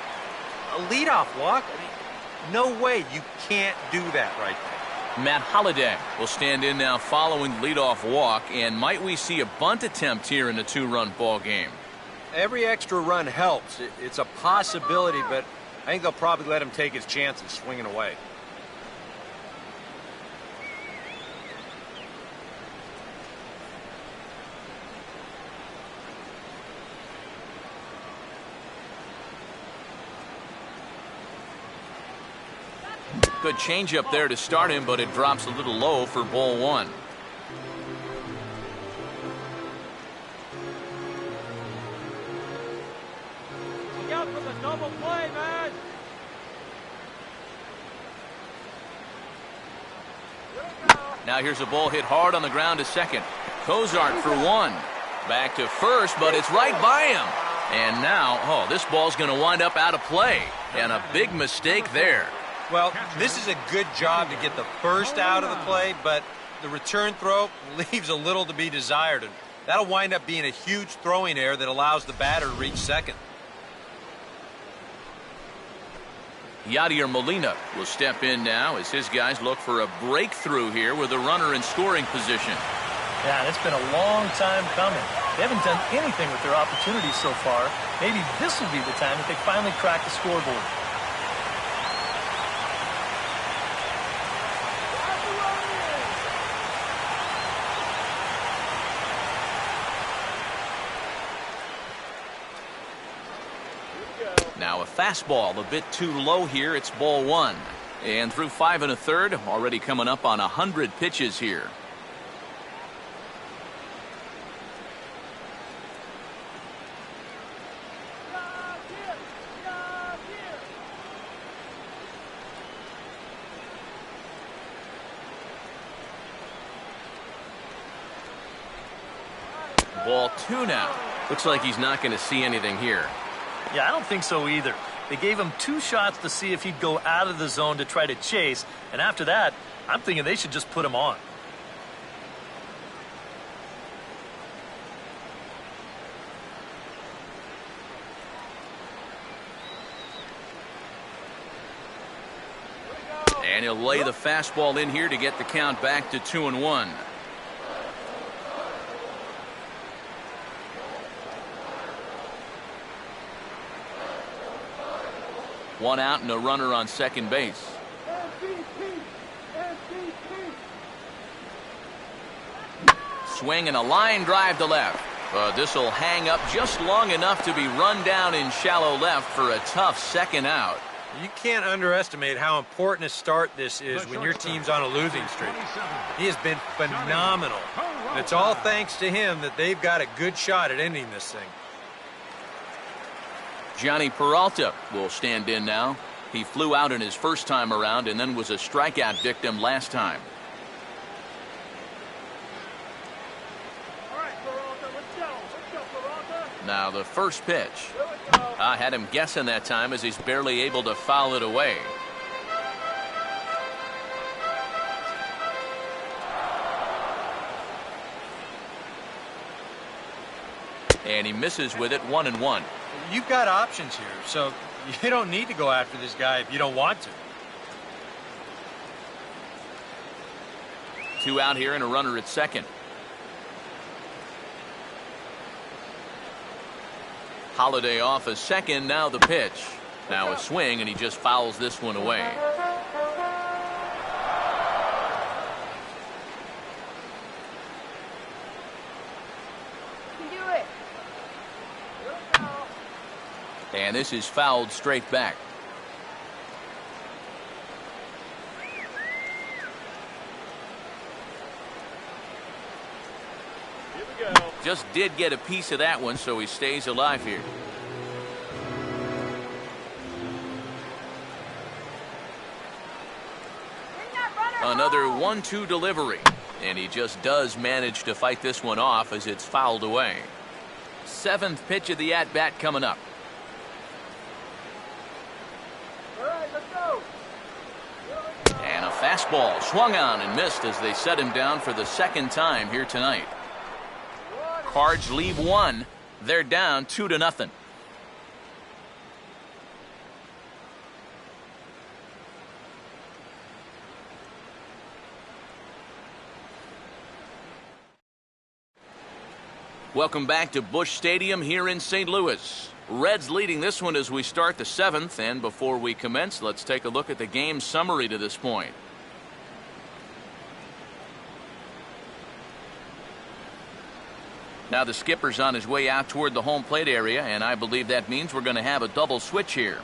A leadoff walk? I mean, no way. You can't do that right there. Matt Holliday will stand in now following the leadoff walk, and might we see a bunt attempt here in a 2-run ball game? Every extra run helps. It's a possibility, but I think they'll probably let him take his chances swinging away. Good changeup there to start him, but it drops a little low for ball 1. Look out for the double play, man. Now here's a ball hit hard on the ground to second. Cozart for 1. Back to first, but it's right by him. And now, this ball's going to wind up out of play. And a big mistake there. Well, this is a good job to get the first out of the play, but the return throw leaves a little to be desired. And that'll wind up being a huge throwing error that allows the batter to reach second. Yadier Molina will step in now as his guys look for a breakthrough here with a runner in scoring position. Yeah, and it's been a long time coming. They haven't done anything with their opportunities so far. Maybe this will be the time that they finally crack the scoreboard. Now a fastball a bit too low here. It's ball 1. And through 5 1/3, already coming up on 100 pitches here. Ball 2 now. Looks like he's not going to see anything here. Yeah, I don't think so either. They gave him 2 shots to see if he'd go out of the zone to try to chase, and after that, I'm thinking they should just put him on. And he'll lay the fastball in here to get the count back to 2-1. One out and a runner on second base. Swing and a line drive to left. But this will hang up just long enough to be run down in shallow left for a tough second out. You can't underestimate how important a start this is when your team's on a losing streak. He has been phenomenal. And it's all thanks to him that they've got a good shot at ending this thing. Johnny Peralta will stand in now. He flew out in his first time around and then was a strikeout victim last time. All right, Peralta, let's go. Let's go, Peralta. Now the first pitch. I had him guessing that time as he's barely able to foul it away. And he misses with it, 1-1. You've got options here, so you don't need to go after this guy if you don't want to. 2 out here and a runner at second. Holiday off a second, now the pitch. Now a swing, and he just fouls this one away. You can do it. And this is fouled straight back. Here we go. Just did get a piece of that one, so he stays alive here. Bring that runner Another home. 1-2 delivery. And he just does manage to fight this one off as it's fouled away. 7th pitch of the at-bat coming up. All right, let's go. And a fastball swung on and missed as they set him down for the 2nd time here tonight. Cards leave 1. They're down 2-0. Welcome back to Busch Stadium here in St. Louis. Reds leading this one as we start the 7th, and before we commence, let's take a look at the game summary to this point. Now the skipper's on his way out toward the home plate area, and I believe that means we're going to have a double switch here.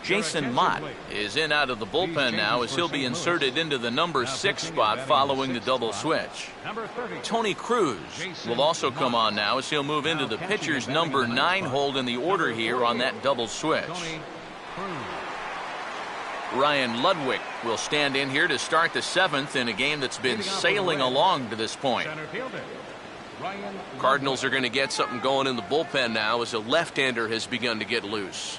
Jason Mott is in out of the bullpen now as he'll be inserted into the number 6 spot following the double switch. Tony Cruz will also come on now as he'll move into the pitcher's number 9 hold in the order here on that double switch. Ryan Ludwig will stand in here to start the 7th in a game that's been sailing along to this point. Cardinals are going to get something going in the bullpen now as a left-hander has begun to get loose.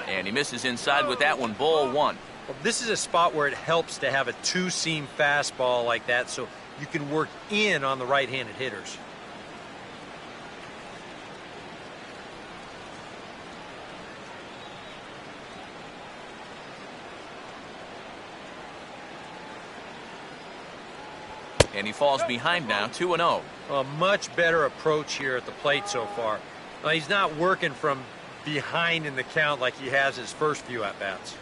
And he misses inside with that one, ball 1. Well, this is a spot where it helps to have a two-seam fastball like that so you can work in on the right-handed hitters. And he falls behind now, 2-0. A much better approach here at the plate so far. Now, he's not working from behind in the count like he has his first few at-bats.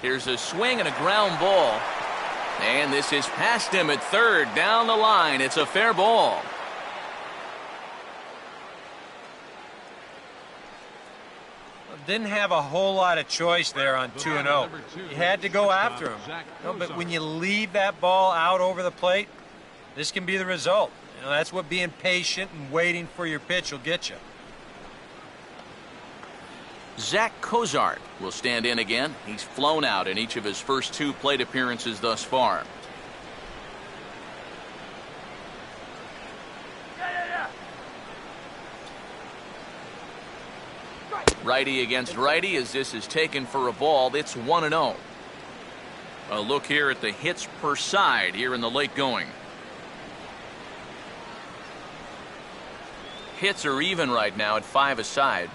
Here's a swing and a ground ball. And this is past him at third, down the line. It's a fair ball. Didn't have a whole lot of choice there on 2-0. You had to go after him. But when you leave that ball out over the plate, this can be the result. That's what being patient and waiting for your pitch will get you. Zach Cozart will stand in again. He's flown out in each of his first 2 plate appearances thus far. Righty against righty as this is taken for a ball. It's 1-0. A look here at the hits per side here in the late going. Hits are even right now at 5 a side.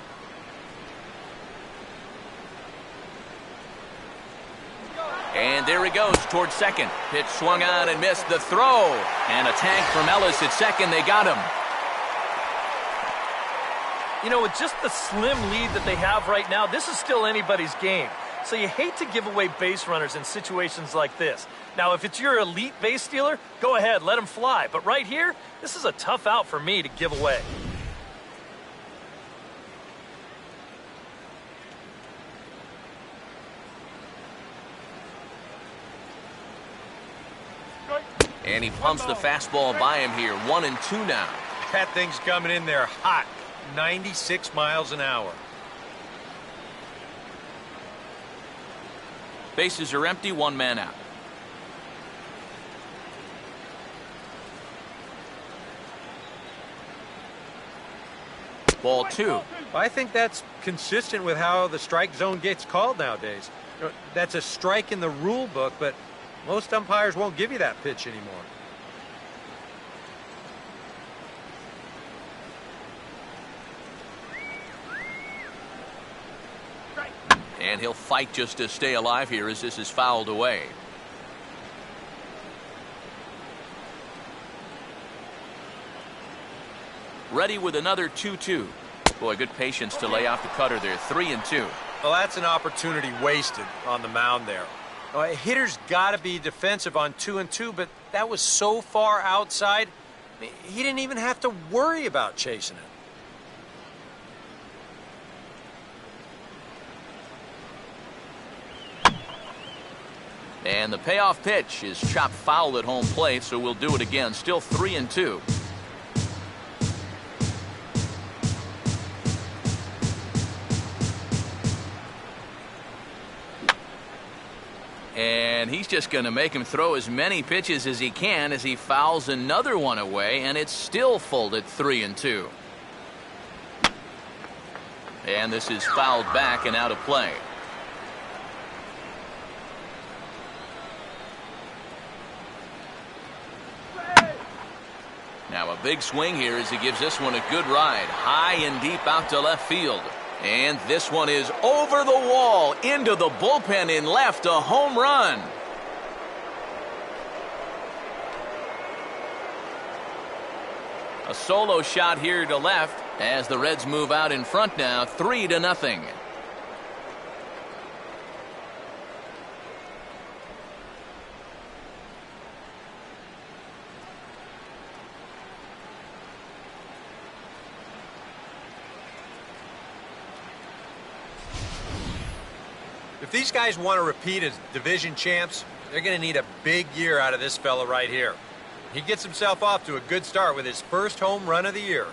And there he goes towards second. Pitch swung on and missed. The throw. And a tag from Ellis at second. They got him. You know, with just the slim lead that they have right now, this is still anybody's game. So you hate to give away base runners in situations like this. Now, if it's your elite base stealer, go ahead, let him fly. But right here, this is a tough out for me to give away. And he pumps the fastball by him here. 1-2 now. That thing's coming in there hot. 96 miles an hour. Bases are empty, 1 man out. Ball 2. I think that's consistent with how the strike zone gets called nowadays. That's a strike in the rule book, but most umpires won't give you that pitch anymore. And he'll fight just to stay alive here as this is fouled away. ready with another 2-2. Boy, good patience to lay off the cutter there. 3-2. Well, that's an opportunity wasted on the mound there. A hitter's got to be defensive on 2-2, but that was so far outside, he didn't even have to worry about chasing it. And the payoff pitch is chopped foul at home plate, so we'll do it again. Still 3-2. And he's just going to make him throw as many pitches as he can as he fouls another one away, and it's still folded 3-2. And this is fouled back and out of play. Now a big swing here as he gives this one a good ride. High and deep out to left field. And this one is over the wall, into the bullpen in left, a home run. A solo shot here to left as the Reds move out in front now, 3-0. If these guys want to repeat as division champs, they're going to need a big year out of this fella right here. He gets himself off to a good start with his first home run of the year.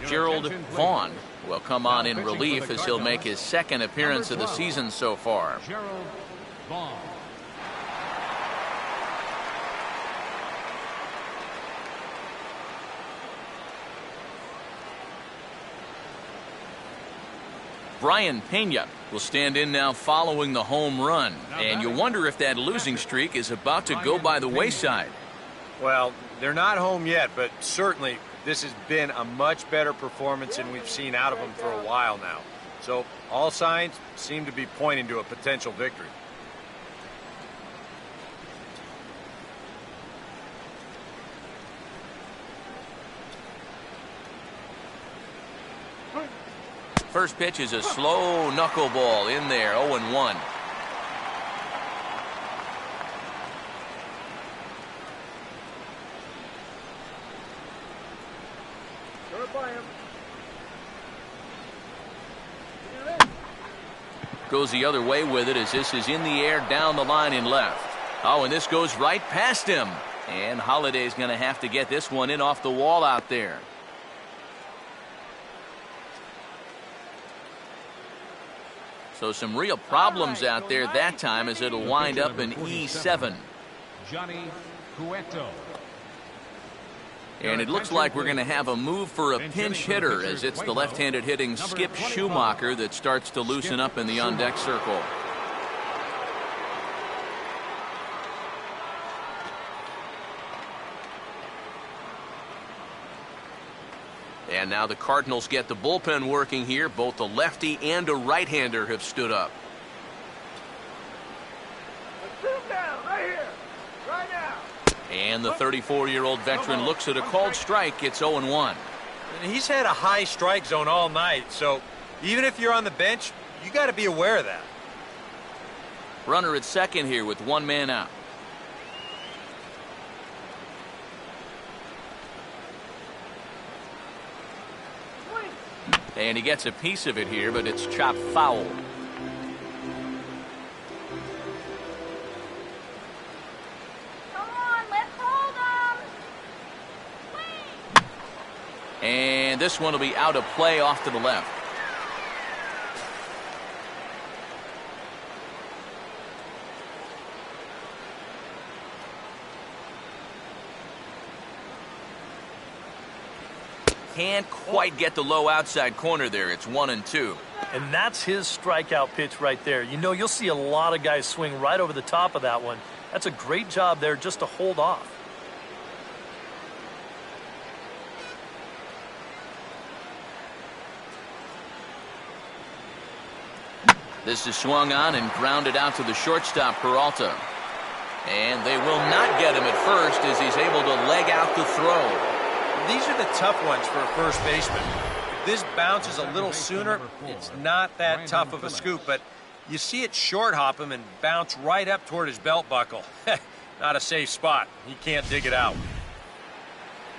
Gerald Vaughn will come on in relief as he'll make his second appearance of the season so far. Gerald Vaughn. Brian Pena will stand in now following the home run. And you wonder if that losing streak is about to go by the wayside. Well, they're not home yet, but certainly this has been a much better performance than we've seen out of them for a while now. So all signs seem to be pointing to a potential victory. First pitch is a slow knuckleball in there, 0-1. Goes the other way with it as this is in the air down the line in left. Oh, and this goes right past him. And Holliday's going to have to get this one in off the wall out there. So some real problems out there that time as it'll wind up in E7. Johnny Cueto. And it looks like we're going to have a move for a pinch hitter as it's the left-handed hitting Skip Schumacher that starts to loosen up in the on-deck circle. And now the Cardinals get the bullpen working here. Both a lefty and a right-hander have stood up. Down, right here, right now. And the 34-year-old veteran looks at a called strike. It's 0-1. And he's had a high strike zone all night, so even if you're on the bench, you got to be aware of that. Runner at second here with one man out. And he gets a piece of it here, but it's chopped foul. Come on, let's hold them. And this one will be out of play off to the left. Can't quite get the low outside corner there. It's 1-2. And that's his strikeout pitch right there. You know, you'll see a lot of guys swing right over the top of that one. That's a great job there just to hold off. This is swung on and grounded out to the shortstop, Peralta. And they will not get him at first as he's able to leg out the throw. These are the tough ones for a first baseman. If this bounces a little sooner, it's not that tough of a scoop, but you see it short hop him and bounce right up toward his belt buckle. Not a safe spot. He can't dig it out.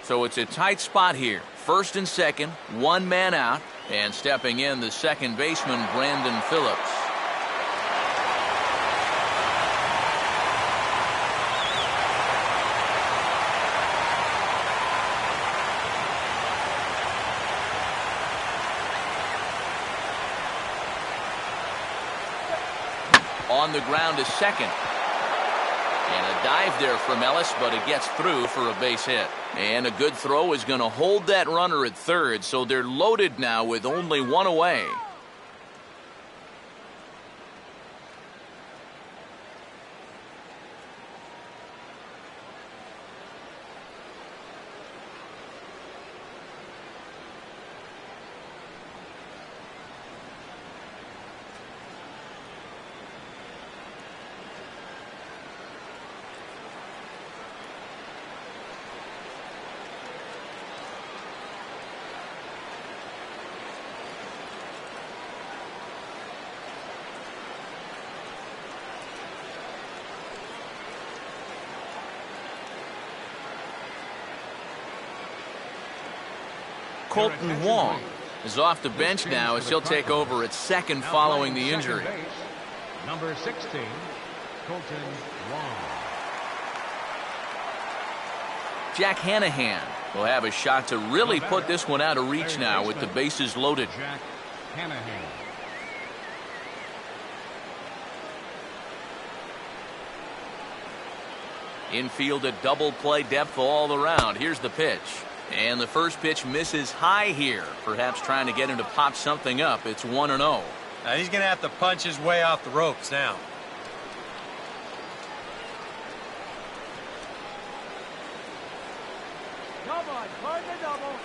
So it's a tight spot here. First and second, one man out, and stepping in the second baseman, Brandon Phillips. On the ground is second. And a dive there from Ellis, but it gets through for a base hit. And a good throw is going to hold that runner at third, so they're loaded now with only one away. Colton Wong is off the bench now as he'll take over at second following the injury. Number 16, Colton Wong. Jack Hanahan will have a shot to really put this one out of reach now with the bases loaded. Jack Hanahan. Infield a double play depth all around. Here's the pitch. And the first pitch misses high here. Perhaps trying to get him to pop something up. It's 1-0. Now he's going to have to punch his way off the ropes now. Come on, card the double.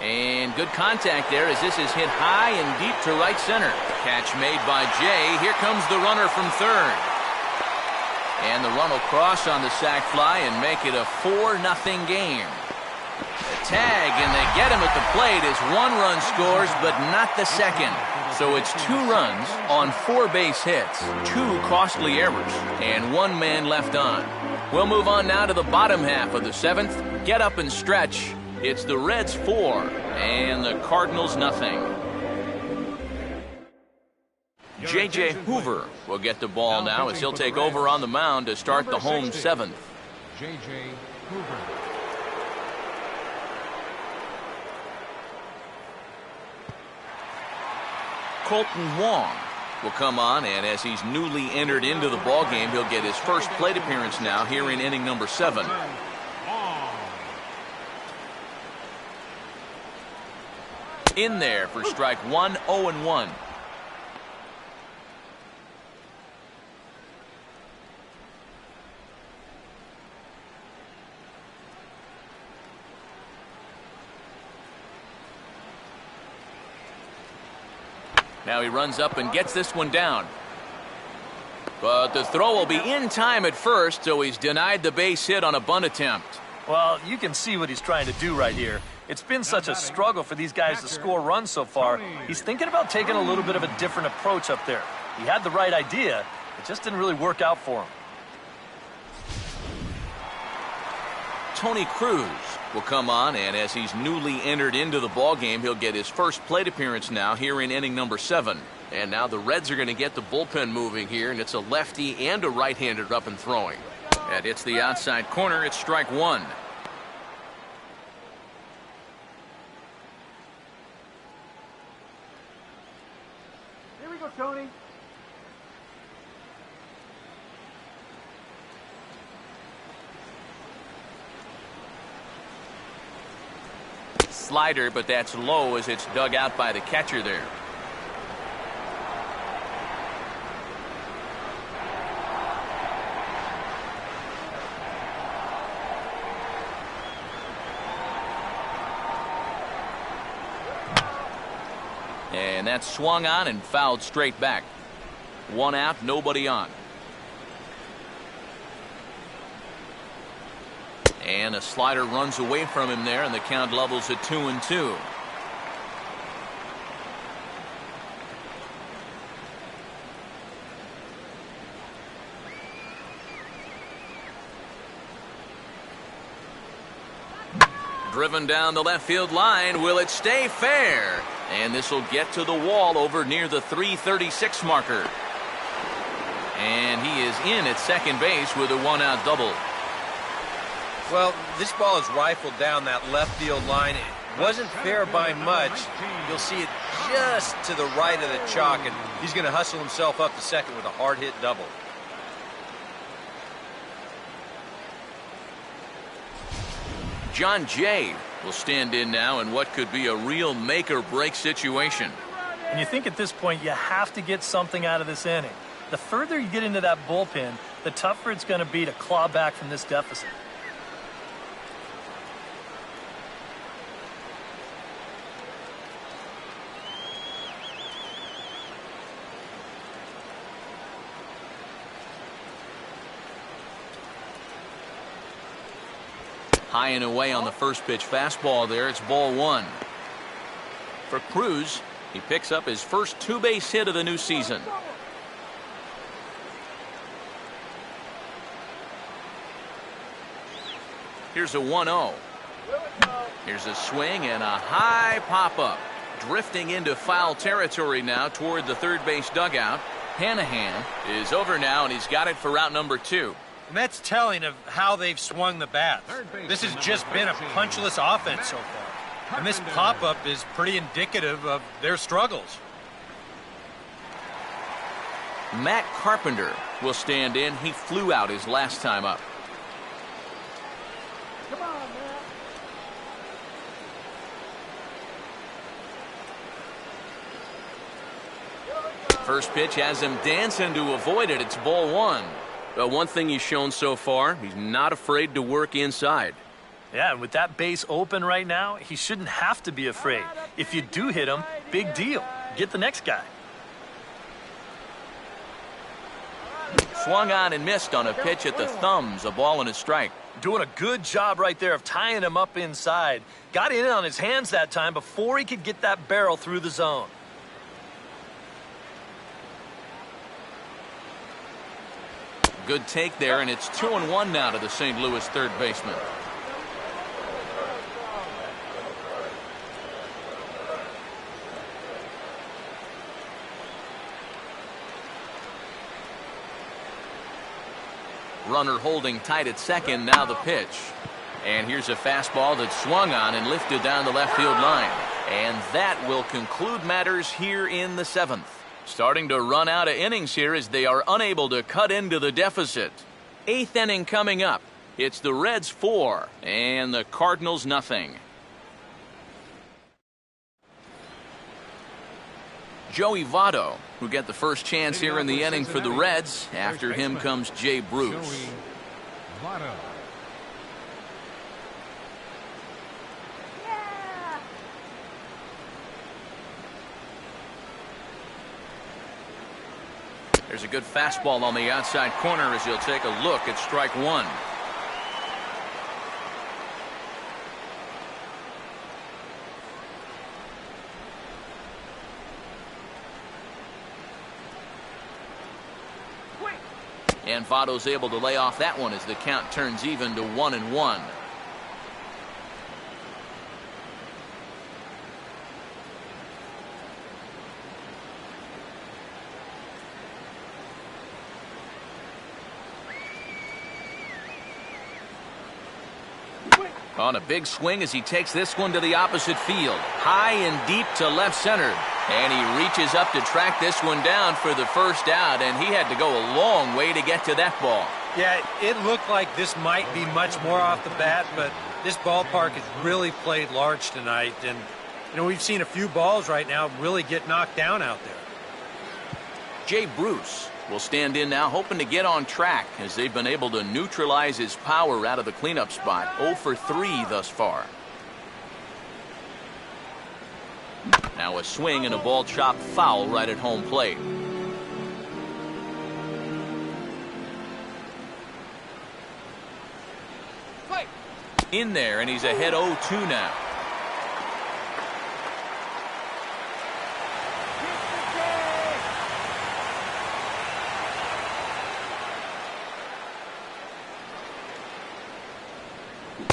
And good contact there as this is hit high and deep to right center. Catch made by Jay. Here comes the runner from third. And the run will cross on the sac fly and make it a 4-0 game. A tag, and they get him at the plate as one run scores, but not the second. So it's 2 runs on 4 base hits, 2 costly errors, and 1 man left on. We'll move on now to the bottom half of the 7th. Get up and stretch. It's the Reds 4 and the Cardinals nothing. J.J. Hoover will get the ball now as he'll take over on the mound to start the home 7th. J.J. Hoover. Colton Wong will come on, and as he's newly entered into the ballgame, he'll get his first plate appearance now here in inning number 7. In there for strike 1, 0-1. Now he runs up and gets this one down. But the throw will be in time at first, so he's denied the base hit on a bunt attempt. Well, you can see what he's trying to do right here. It's been such a struggle for these guys to score runs so far. He's thinking about taking a little bit of a different approach up there. He had the right idea. It just didn't really work out for him. Tony Cruz will come on, and as he's newly entered into the ballgame, he'll get his first plate appearance now here in inning number 7. And now the Reds are going to get the bullpen moving here, and it's a lefty and a right-hander up and throwing. And it's the outside corner. It's strike 1. Here we go, Tony. Slider, but that's low as it's dug out by the catcher there. And that's swung on and fouled straight back. 1 out, nobody on. And a slider runs away from him there, and the count levels at 2-2. Driven down the left field line. Will it stay fair? And this will get to the wall over near the 336 marker. And he is in at second base with a one-out double. Well, this ball is rifled down that left field line. It wasn't fair by much. You'll see it just to the right of the chalk, and he's going to hustle himself up to second with a hard-hit double. John Jay will stand in now in what could be a real make-or-break situation. And you think at this point you have to get something out of this inning. The further you get into that bullpen, the tougher it's going to be to claw back from this deficit. High and away on the first pitch fastball there. It's ball one. For Cruz, he picks up his first two-base hit of the new season. Here's a 1-0. Here's a swing and a high pop-up. Drifting into foul territory now toward the third base dugout. Hanahan is over now, and he's got it for route number 2. And that's telling of how they've swung the bat. This has just been a punchless offense so far. And this pop-up is pretty indicative of their struggles. Matt Carpenter will stand in. He flew out his last time up. Come on, Matt. First pitch has him dancing to avoid it. It's ball one. But one thing he's shown so far, he's not afraid to work inside. Yeah, and with that base open right now, he shouldn't have to be afraid. If you do hit him, big deal. Get the next guy. Swung on and missed on a pitch at the thumbs. A ball and a strike. Doing a good job right there of tying him up inside. Got in on his hands that time before he could get that barrel through the zone. Good take there, and it's 2-1 now to the St. Louis third baseman. Runner holding tight at second. Now the pitch. And here's a fastball that swung on and lifted down the left field line. And that will conclude matters here in the seventh. Starting to run out of innings here as they are unable to cut into the deficit. Eighth inning coming up. It's the Reds 4 and the Cardinals nothing. Joey Votto, who get the first chance here in the inning for the Reds. After him comes Jay Bruce. Votto. Yeah! There's a good fastball on the outside corner as he'll take a look at strike one. And Votto's able to lay off that one as the count turns even to 1-1. On a big swing as he takes this one to the opposite field. High and deep to left center. And he reaches up to track this one down for the first out, and he had to go a long way to get to that ball. Yeah, it looked like this might be much more off the bat, but this ballpark has really played large tonight. And, you know, we've seen a few balls right now really get knocked down out there. Jay Bruce will stand in now, hoping to get on track as they've been able to neutralize his power out of the cleanup spot. 0 for 3 thus far. Now a swing and a ball chopped foul right at home plate. in there, and he's ahead 0-2 now.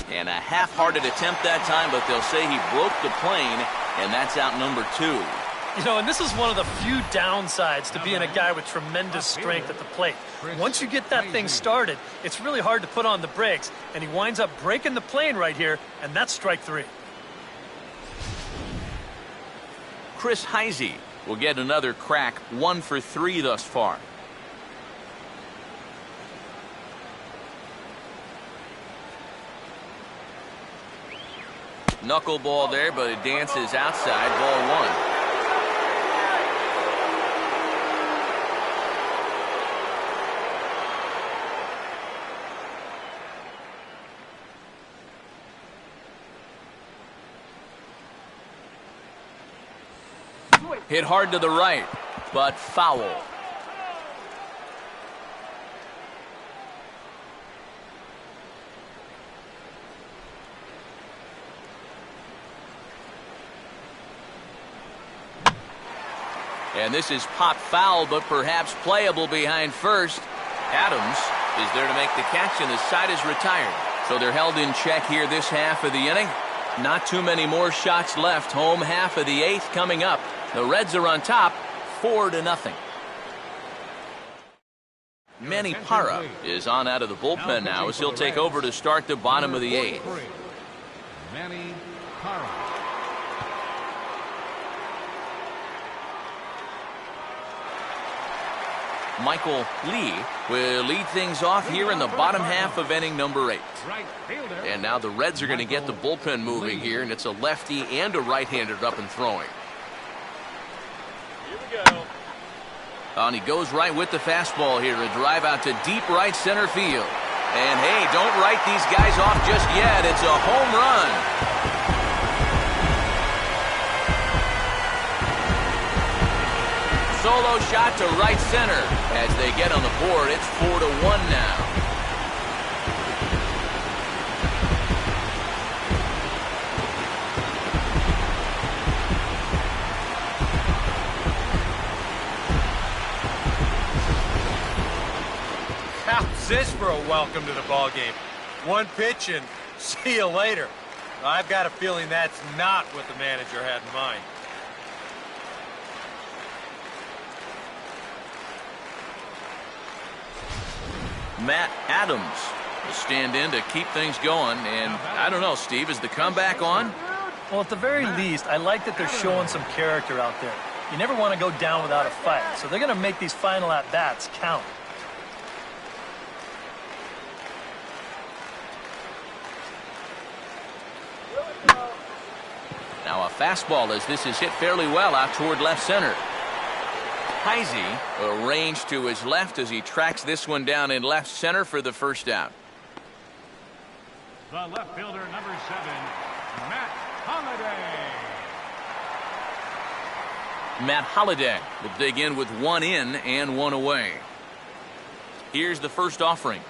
And a half-hearted attempt that time, but they'll say he broke the plane, and that's out number 2. You know, and this is one of the few downsides to being a guy with tremendous strength at the plate. Once you get that thing started, it's really hard to put on the brakes, and he winds up breaking the plane right here, and that's strike 3. Chris Heisey will get another crack, 1 for 3 thus far. Knuckleball there, but it dances outside. Ball 1. Hit hard to the right, but foul. And this is pop foul, but perhaps playable behind first. Adams is there to make the catch, and the side is retired. So they're held in check here this half of the inning. Not too many more shots left. Home half of the 8th coming up. The Reds are on top, 4-0. Manny Parra is on out of the bullpen now as he'll take over to start the bottom of the 8th. Manny Parra. Michael Lee will lead things off here in the bottom half of inning number 8. And now the Reds are going to get the bullpen moving here, and it's a lefty and a right-hander up and throwing. Here we go. And he goes right with the fastball here. A drive out to deep right center field. And hey, don't write these guys off just yet. It's a home run. Solo shot to right center. As they get on the board, it's 4-1 now. How's this for a welcome to the ball game? One pitch and see you later. I've got a feeling that's not what the manager had in mind. Matt Adams will stand in to keep things going. And I don't know, Steve, is the comeback on? Well, at the very least, I like that they're showing some character out there. You never want to go down without a fight, so they're going to make these final at-bats count. Now a fastball as this is hit fairly well out toward left center. Heisey arranged to his left as he tracks this one down in left center for the first out. The left fielder, number 7, Matt Holliday. Matt Holliday will dig in with 1 in and 1 away. Here's the first offering.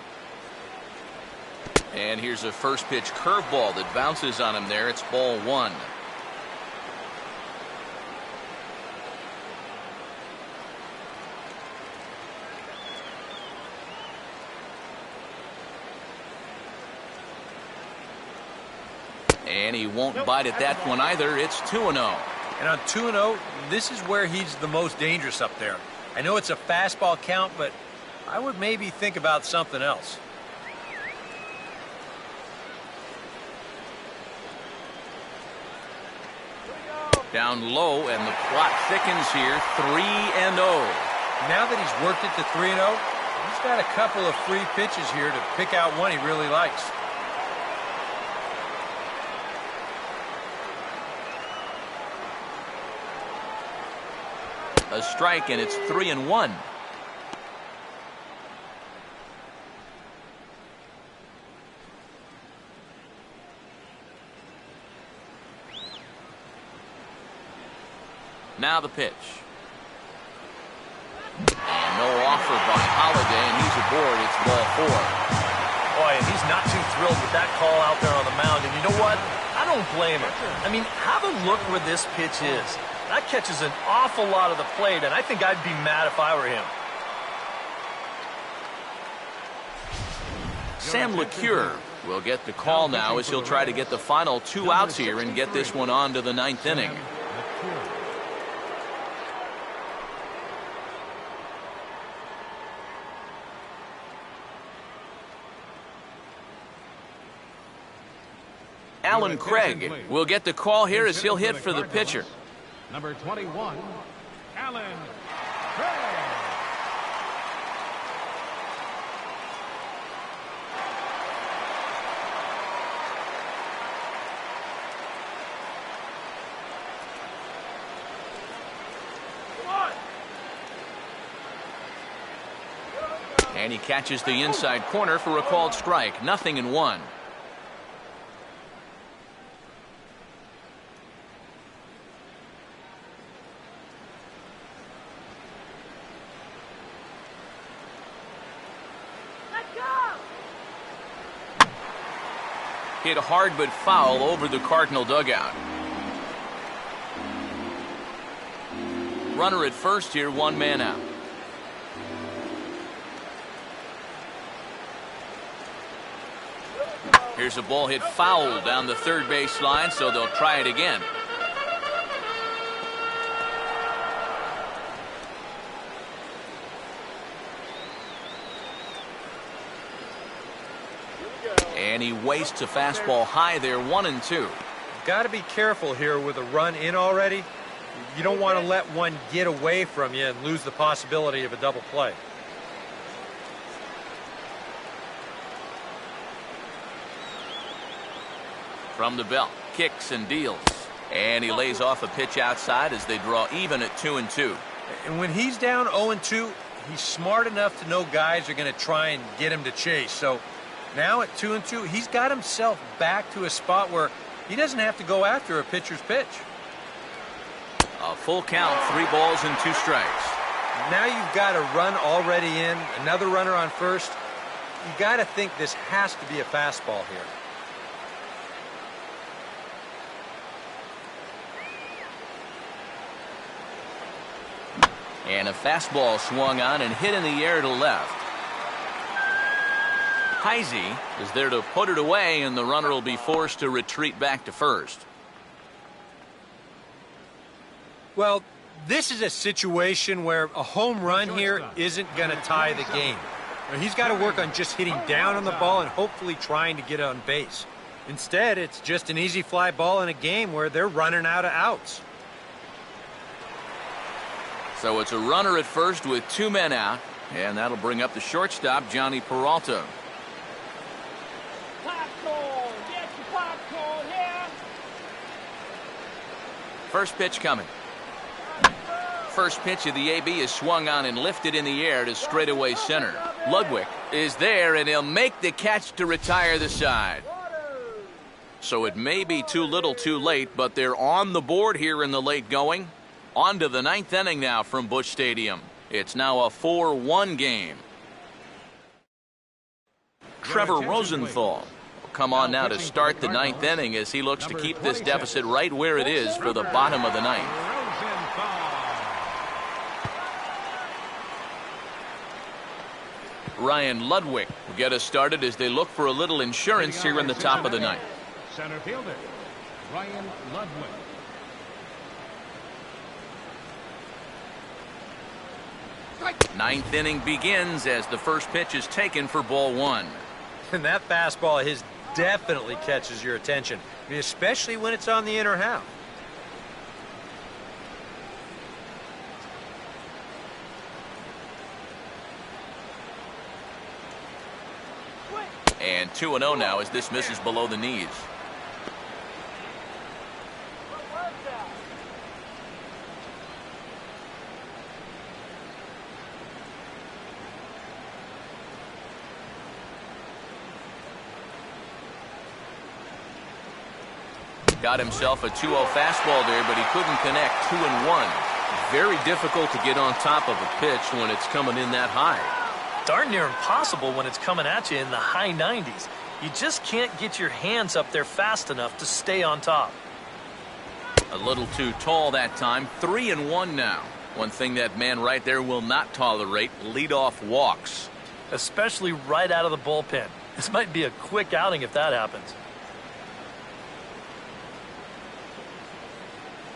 And here's a first pitch curveball that bounces on him there. It's ball 1. And he won't bite at that one either. It's 2-0. And on 2-0, this is where he's the most dangerous up there. I know it's a fastball count, but I would maybe think about something else. Down low, and the plot thickens here. 3-0. Now that he's worked it to 3-0, he's got a couple of free pitches here to pick out one he really likes. A strike, and it's 3-1. Now the pitch. And no offer by Holliday, and he's aboard. It's ball 4. Boy, and he's not too thrilled with that call out there on the mound, and you know what? I don't blame him. I mean, have a look where this pitch is. That catches an awful lot of the plate, and I think I'd be mad if I were him. Sam LeCure will get the call now as he'll try to get the final 2 outs here and get this one on to the 9th inning. Alan Craig will get the call here as he'll hit for the pitcher. Number 21, Alan Craig. And he catches the inside corner for a called strike. 0-1. Hit hard but foul over the Cardinal dugout. Runner at first here, 1 man out. Here's a ball hit foul down the third base line, so they'll try it again. And he wastes a fastball high there, 1-2. Got to be careful here with a run in already. You don't want to let one get away from you and lose the possibility of a double play. From the belt, kicks and deals. And he lays off a pitch outside as they draw even at 2-2. And when he's down 0-2, he's smart enough to know guys are going to try and get him to chase. So now at 2-2, he's got himself back to a spot where he doesn't have to go after a pitcher's pitch. A full count, 3 balls and 2 strikes. Now you've got a run already in, another runner on first. You got to think this has to be a fastball here. And a fastball swung on and hit in the air to left. Heisey is there to put it away, and the runner will be forced to retreat back to first. Well, this is a situation where a home run here isn't going to tie the game. He's got to work on just hitting down on the ball and hopefully trying to get on base. Instead, it's just an easy fly ball in a game where they're running out of outs. So it's a runner at first with 2 men out, and that'll bring up the shortstop, Johnny Peralta. Popcorn! Get your popcorn here! First pitch coming. First pitch of the AB is swung on and lifted in the air to straightaway center. Ludwig is there, and he'll make the catch to retire the side. So it may be too little too late, but they're on the board here in the late going. On to the 9th inning now from Busch Stadium. It's now a 4-1 game. Trevor Rosenthal will come on now to start the 9th inning as he looks to keep this deficit right where it is for the bottom of the 9th. Ryan Ludwig will get us started as they look for a little insurance here in the top of the 9th. Center fielder, Ryan Ludwig. Ninth inning begins as the first pitch is taken for ball 1. And that fastball of his definitely catches your attention, I mean, especially when it's on the inner half. And 2-0 now as this misses below the knees. Got himself a 2-0 fastball there, but he couldn't connect. 2-1. Very difficult to get on top of a pitch when it's coming in that high. Darn near impossible when it's coming at you in the high 90s. You just can't get your hands up there fast enough to stay on top. A little too tall that time. 3-1 now. One thing that man right there will not tolerate, leadoff walks. Especially right out of the bullpen. This might be a quick outing if that happens.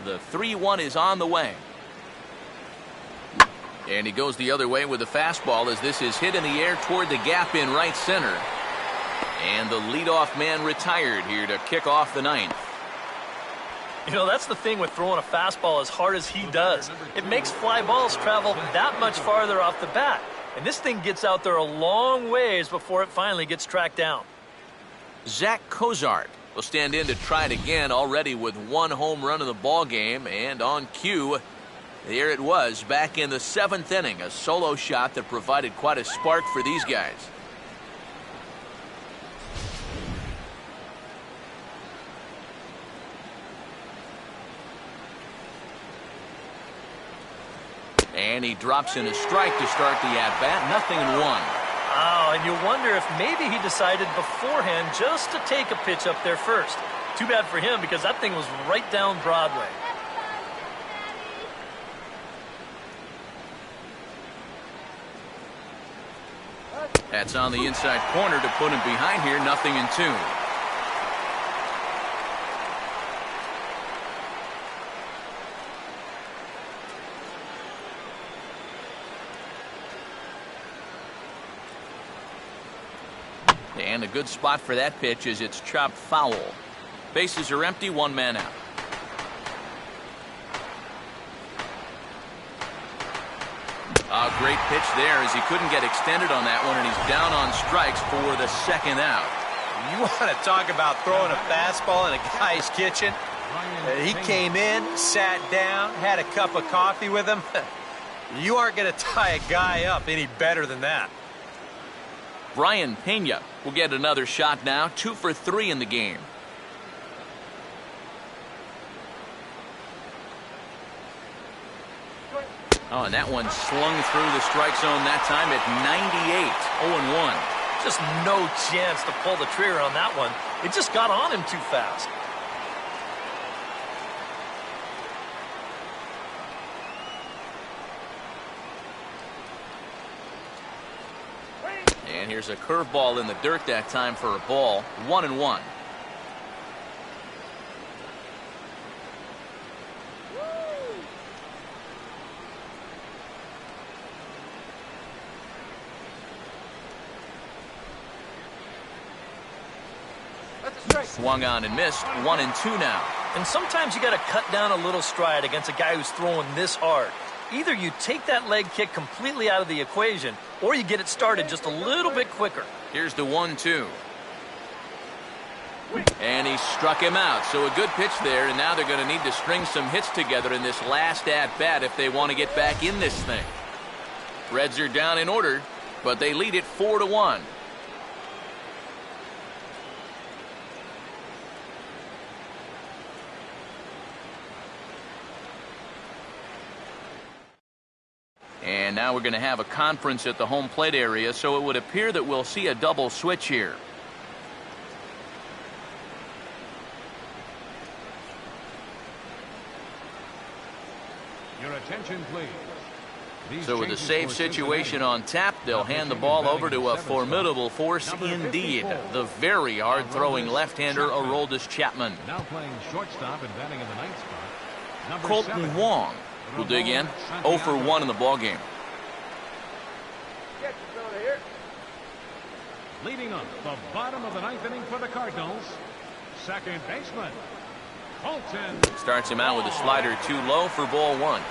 The 3-1 is on the way. And he goes the other way with the fastball as this is hit in the air toward the gap in right center. And the leadoff man retired here to kick off the ninth. You know, that's the thing with throwing a fastball as hard as he does. It makes fly balls travel that much farther off the bat. And this thing gets out there a long ways before it finally gets tracked down. Zach Cozart will stand in to try it again, already with one home run in the ball game. And on cue, there it was back in the 7th inning. A solo shot that provided quite a spark for these guys. And he drops in a strike to start the at-bat. 0-1. Oh, and you wonder if maybe he decided beforehand just to take a pitch up there first. Too bad for him because that thing was right down Broadway. That's on the inside corner to put him behind here. 0-2. And a good spot for that pitch as it's chopped foul. Bases are empty, one man out. A great pitch there as he couldn't get extended on that one, and he's down on strikes for the second out. You want to talk about throwing a fastball in a guy's kitchen? He came in, sat down, had a cup of coffee with him. You aren't going to tie a guy up any better than that. Brian Pena will get another shot now. 2 for 3 in the game. Oh, and that one slung through the strike zone that time at 98. 0-1. Just no chance to pull the trigger on that one. It just got on him too fast. And here's a curveball in the dirt that time for a ball. 1-1. Swung on and missed. 1-2 now. And sometimes you got to cut down a little stride against a guy who's throwing this hard. Either you take that leg kick completely out of the equation, or you get it started just a little bit quicker. Here's the 1-2. And he struck him out. So a good pitch there, and now they're going to need to string some hits together in this last at-bat if they want to get back in this thing. Reds are down in order, but they lead it 4-1. And now we're going to have a conference at the home plate area, so it would appear that we'll see a double switch here. Your attention, please. So with a save situation on tap, they'll hand the ball over to a formidable force indeed. The very hard-throwing left-hander, Aroldis Chapman. Now playing shortstop and batting in the ninth spot. Number Colton 7. Wong will dig in. 0 for 1 in the ballgame. Leading up the bottom of the ninth inning for the Cardinals, second baseman, Colton. Starts him out with a slider too low for ball 1.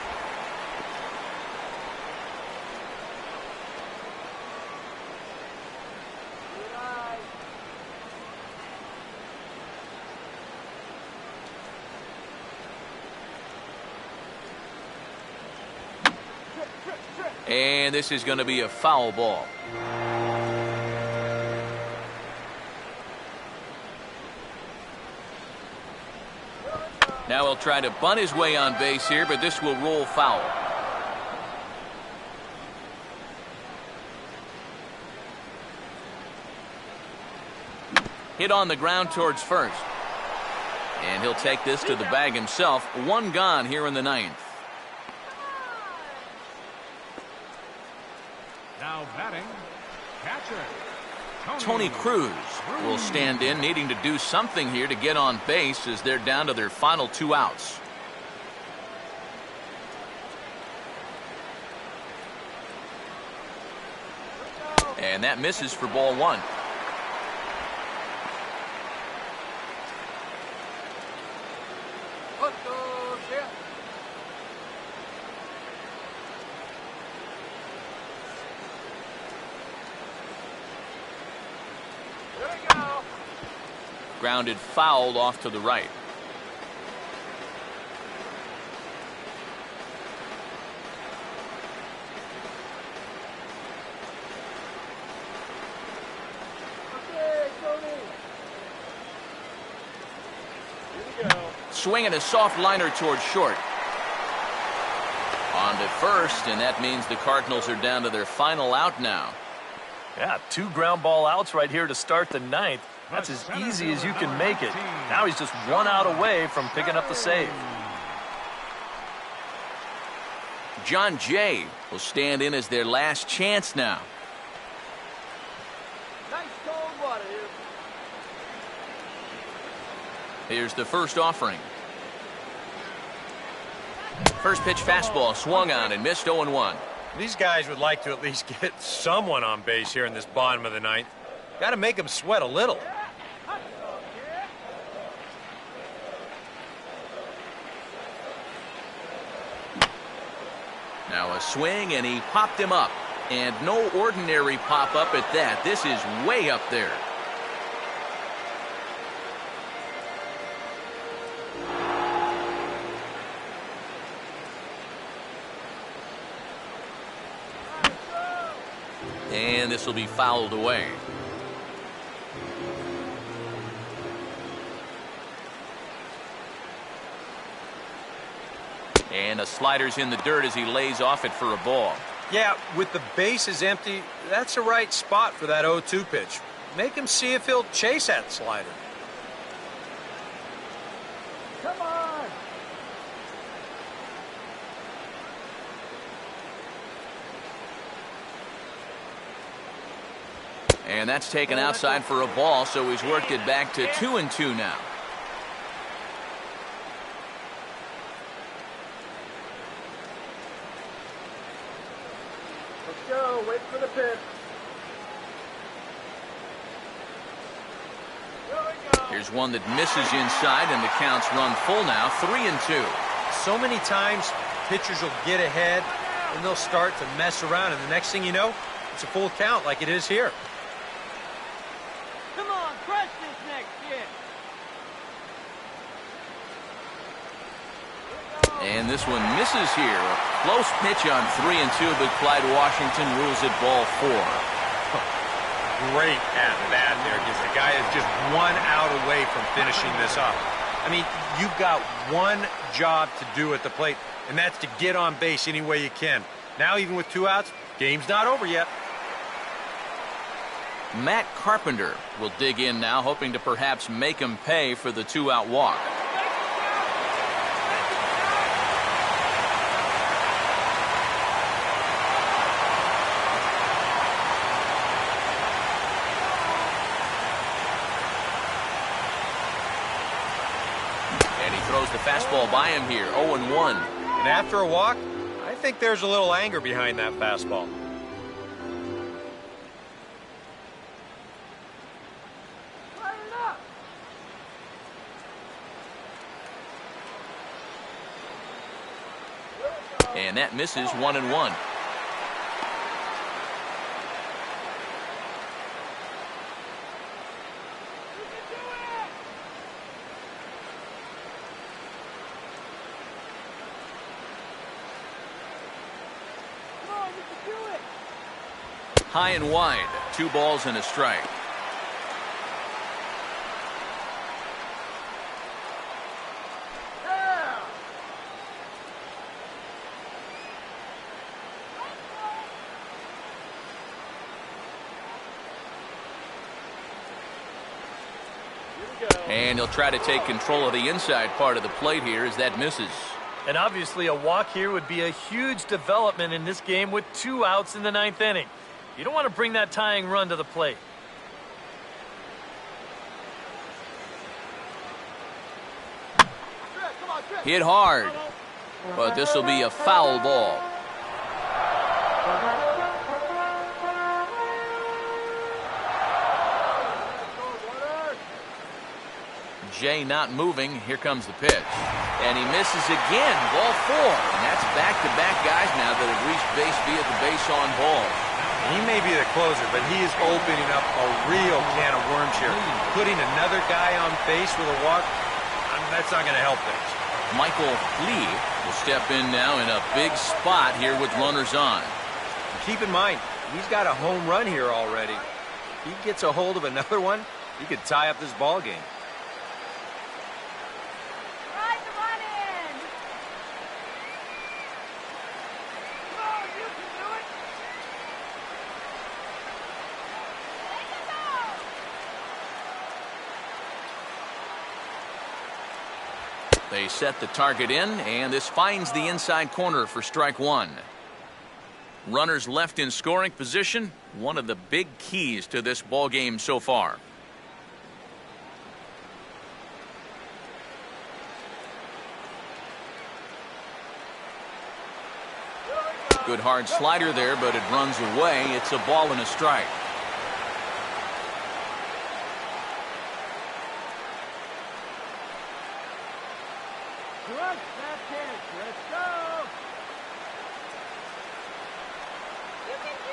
And this is going to be a foul ball. Now he'll try to bunt his way on base here, but this will roll foul. Hit on the ground towards first. And he'll take this to the bag himself. One gone here in the ninth. Now batting, catcher. Tony Cruz will stand in, needing to do something here to get on base as they're down to their final 2 outs. And that misses for ball 1. Grounded foul off to the right. Swinging a soft liner towards short. On to first, and that means the Cardinals are down to their final out now. Yeah, 2 ground ball outs right here to start the ninth. That's as easy as you can make it. Now he's just 1 out away from picking up the save. John Jay will stand in as their last chance now. Nice cold water here. Here's the first offering. First pitch fastball swung on and missed 0-1. These guys would like to at least get someone on base here in this bottom of the ninth. Got to make them sweat a little. Now a swing, and he popped him up. And no ordinary pop-up at that. This is way up there. And this will be fouled away. And the slider's in the dirt as he lays off it for a ball. Yeah, with the bases empty, that's the right spot for that 0-2 pitch. Make him see if he'll chase that slider. Come on. And that's taken outside for a ball, so he's worked it back to 2-2 now. Let's go. Wait for the pitch. Here we go. Here's one that misses inside, and the count's run full now, 3-2. So many times, pitchers will get ahead, and they'll start to mess around, and the next thing you know, it's a full count like it is here. Come on, crush this next kid. And this one misses here. A close pitch on 3-2, but Clyde Washington rules it ball 4. Great at bat there, because the guy is just 1 out away from finishing this up. I mean, you've got one job to do at the plate, and that's to get on base any way you can. Now, even with 2 outs, game's not over yet. Matt Carpenter will dig in now, hoping to perhaps make him pay for the 2-out walk. And he throws the fastball by him here, 0-1. And after a walk, I think there's a little anger behind that fastball. And that misses 1-1. High and wide, 2 balls and a strike. And he'll try to take control of the inside part of the plate here as that misses. And obviously a walk here would be a huge development in this game with 2 outs in the 9th inning. You don't want to bring that tying run to the plate. Hit hard, but this will be a foul ball. Jay not moving. Here comes the pitch. And he misses again. Ball 4. And that's back-to-back guys now that have reached base via the base on ball. He may be the closer, but he is opening up a real can of worms here. Putting another guy on base with a walk, that's not going to help things. Michael Lee will step in now in a big spot here with runners on. Keep in mind, he's got a home run here already. If he gets a hold of another one, he could tie up this ball game. Ride the run in. Come on, you can do it. Take it out. They set the target in, and this finds the inside corner for strike 1. Runners left in scoring position, one of the big keys to this ball game so far. Good hard slider there, but it runs away. It's a ball and a strike. Crush that pitch. Let's go. You can do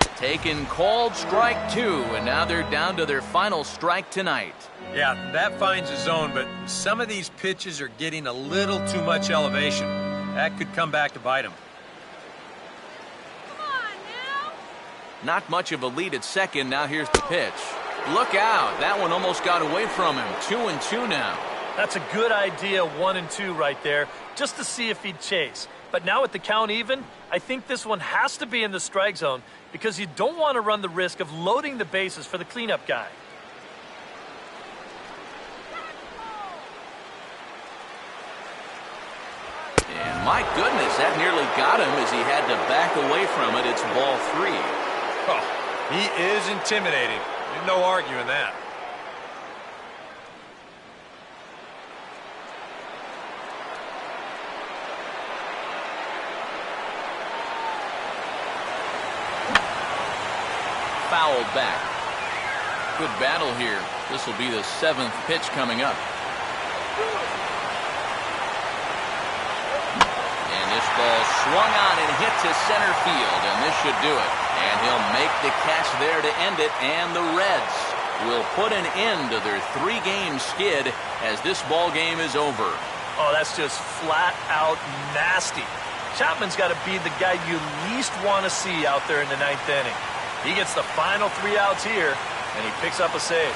it. Taken, called, strike 2, and now they're down to their final strike tonight. Yeah, that finds a zone, but some of these pitches are getting a little too much elevation. That could come back to bite him. Come on now. Not much of a lead at second. Now here's the pitch. Look out. That one almost got away from him. 2-2 now. That's a good idea, 1-2 right there, just to see if he'd chase. But now with the count even, I think this one has to be in the strike zone because you don't want to run the risk of loading the bases for the cleanup guy. And my goodness, that nearly got him as he had to back away from it. It's ball 3. Oh, he is intimidating. There's no arguing that. Fouled back. Good battle here. This will be the 7th pitch coming up. And this ball swung on and hit to center field, and this should do it. And he'll make the catch there to end it, and the Reds will put an end to their 3-game skid as this ball game is over. Oh, that's just flat out nasty. Chapman's got to be the guy you least want to see out there in the 9th inning. He gets the final 3 outs here, and he picks up a save.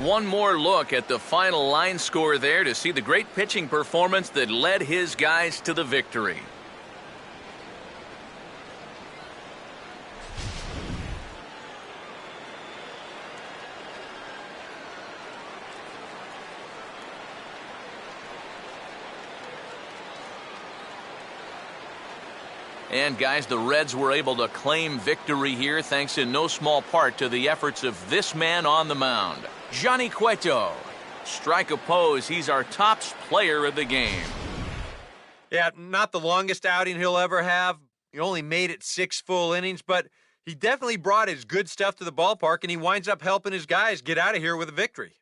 One more look at the final line score there to see the great pitching performance that led his guys to the victory. And guys, the Reds were able to claim victory here thanks in no small part to the efforts of this man on the mound, Johnny Cueto. Strike oppose, he's our top player of the game. Yeah, not the longest outing he'll ever have. He only made it 6 full innings, but he definitely brought his good stuff to the ballpark, and he winds up helping his guys get out of here with a victory.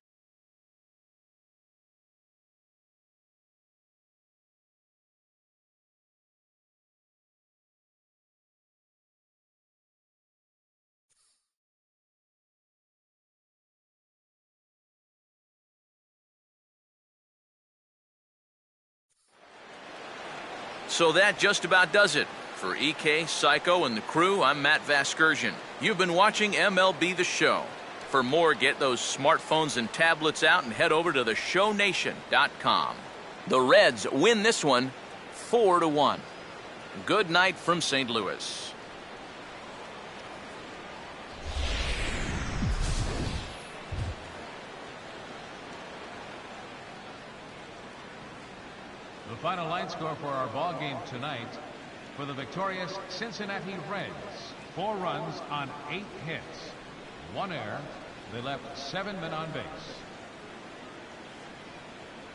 So that just about does it. For EK, Psycho, and the crew, I'm Matt Vasgersian. You've been watching MLB The Show. For more, get those smartphones and tablets out and head over to theshownation.com. The Reds win this one 4-1. Good night from St. Louis. The final line score for our ball game tonight: for the victorious Cincinnati Reds, 4 runs on 8 hits, 1 error. They left 7 men on base.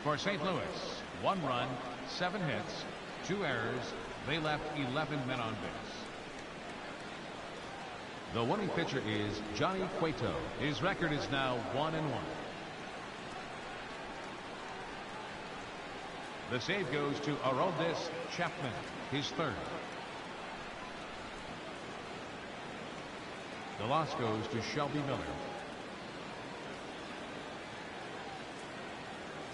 For St. Louis, 1 run, 7 hits, 2 errors. They left 11 men on base. The winning pitcher is Johnny Cueto. His record is now 1-1. The save goes to Aroldis Chapman, his 3rd. The loss goes to Shelby Miller.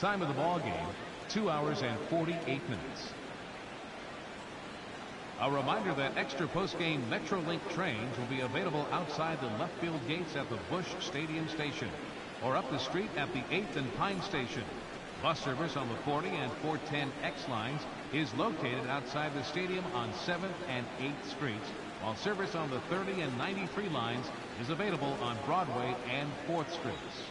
Time of the ball game, 2 hours and 48 minutes. A reminder that extra post-game Metrolink trains will be available outside the left field gates at the Busch Stadium station, or up the street at the 8th and Pine station. Bus service on the 40 and 410X lines is located outside the stadium on 7th and 8th streets, while service on the 30 and 93 lines is available on Broadway and 4th streets.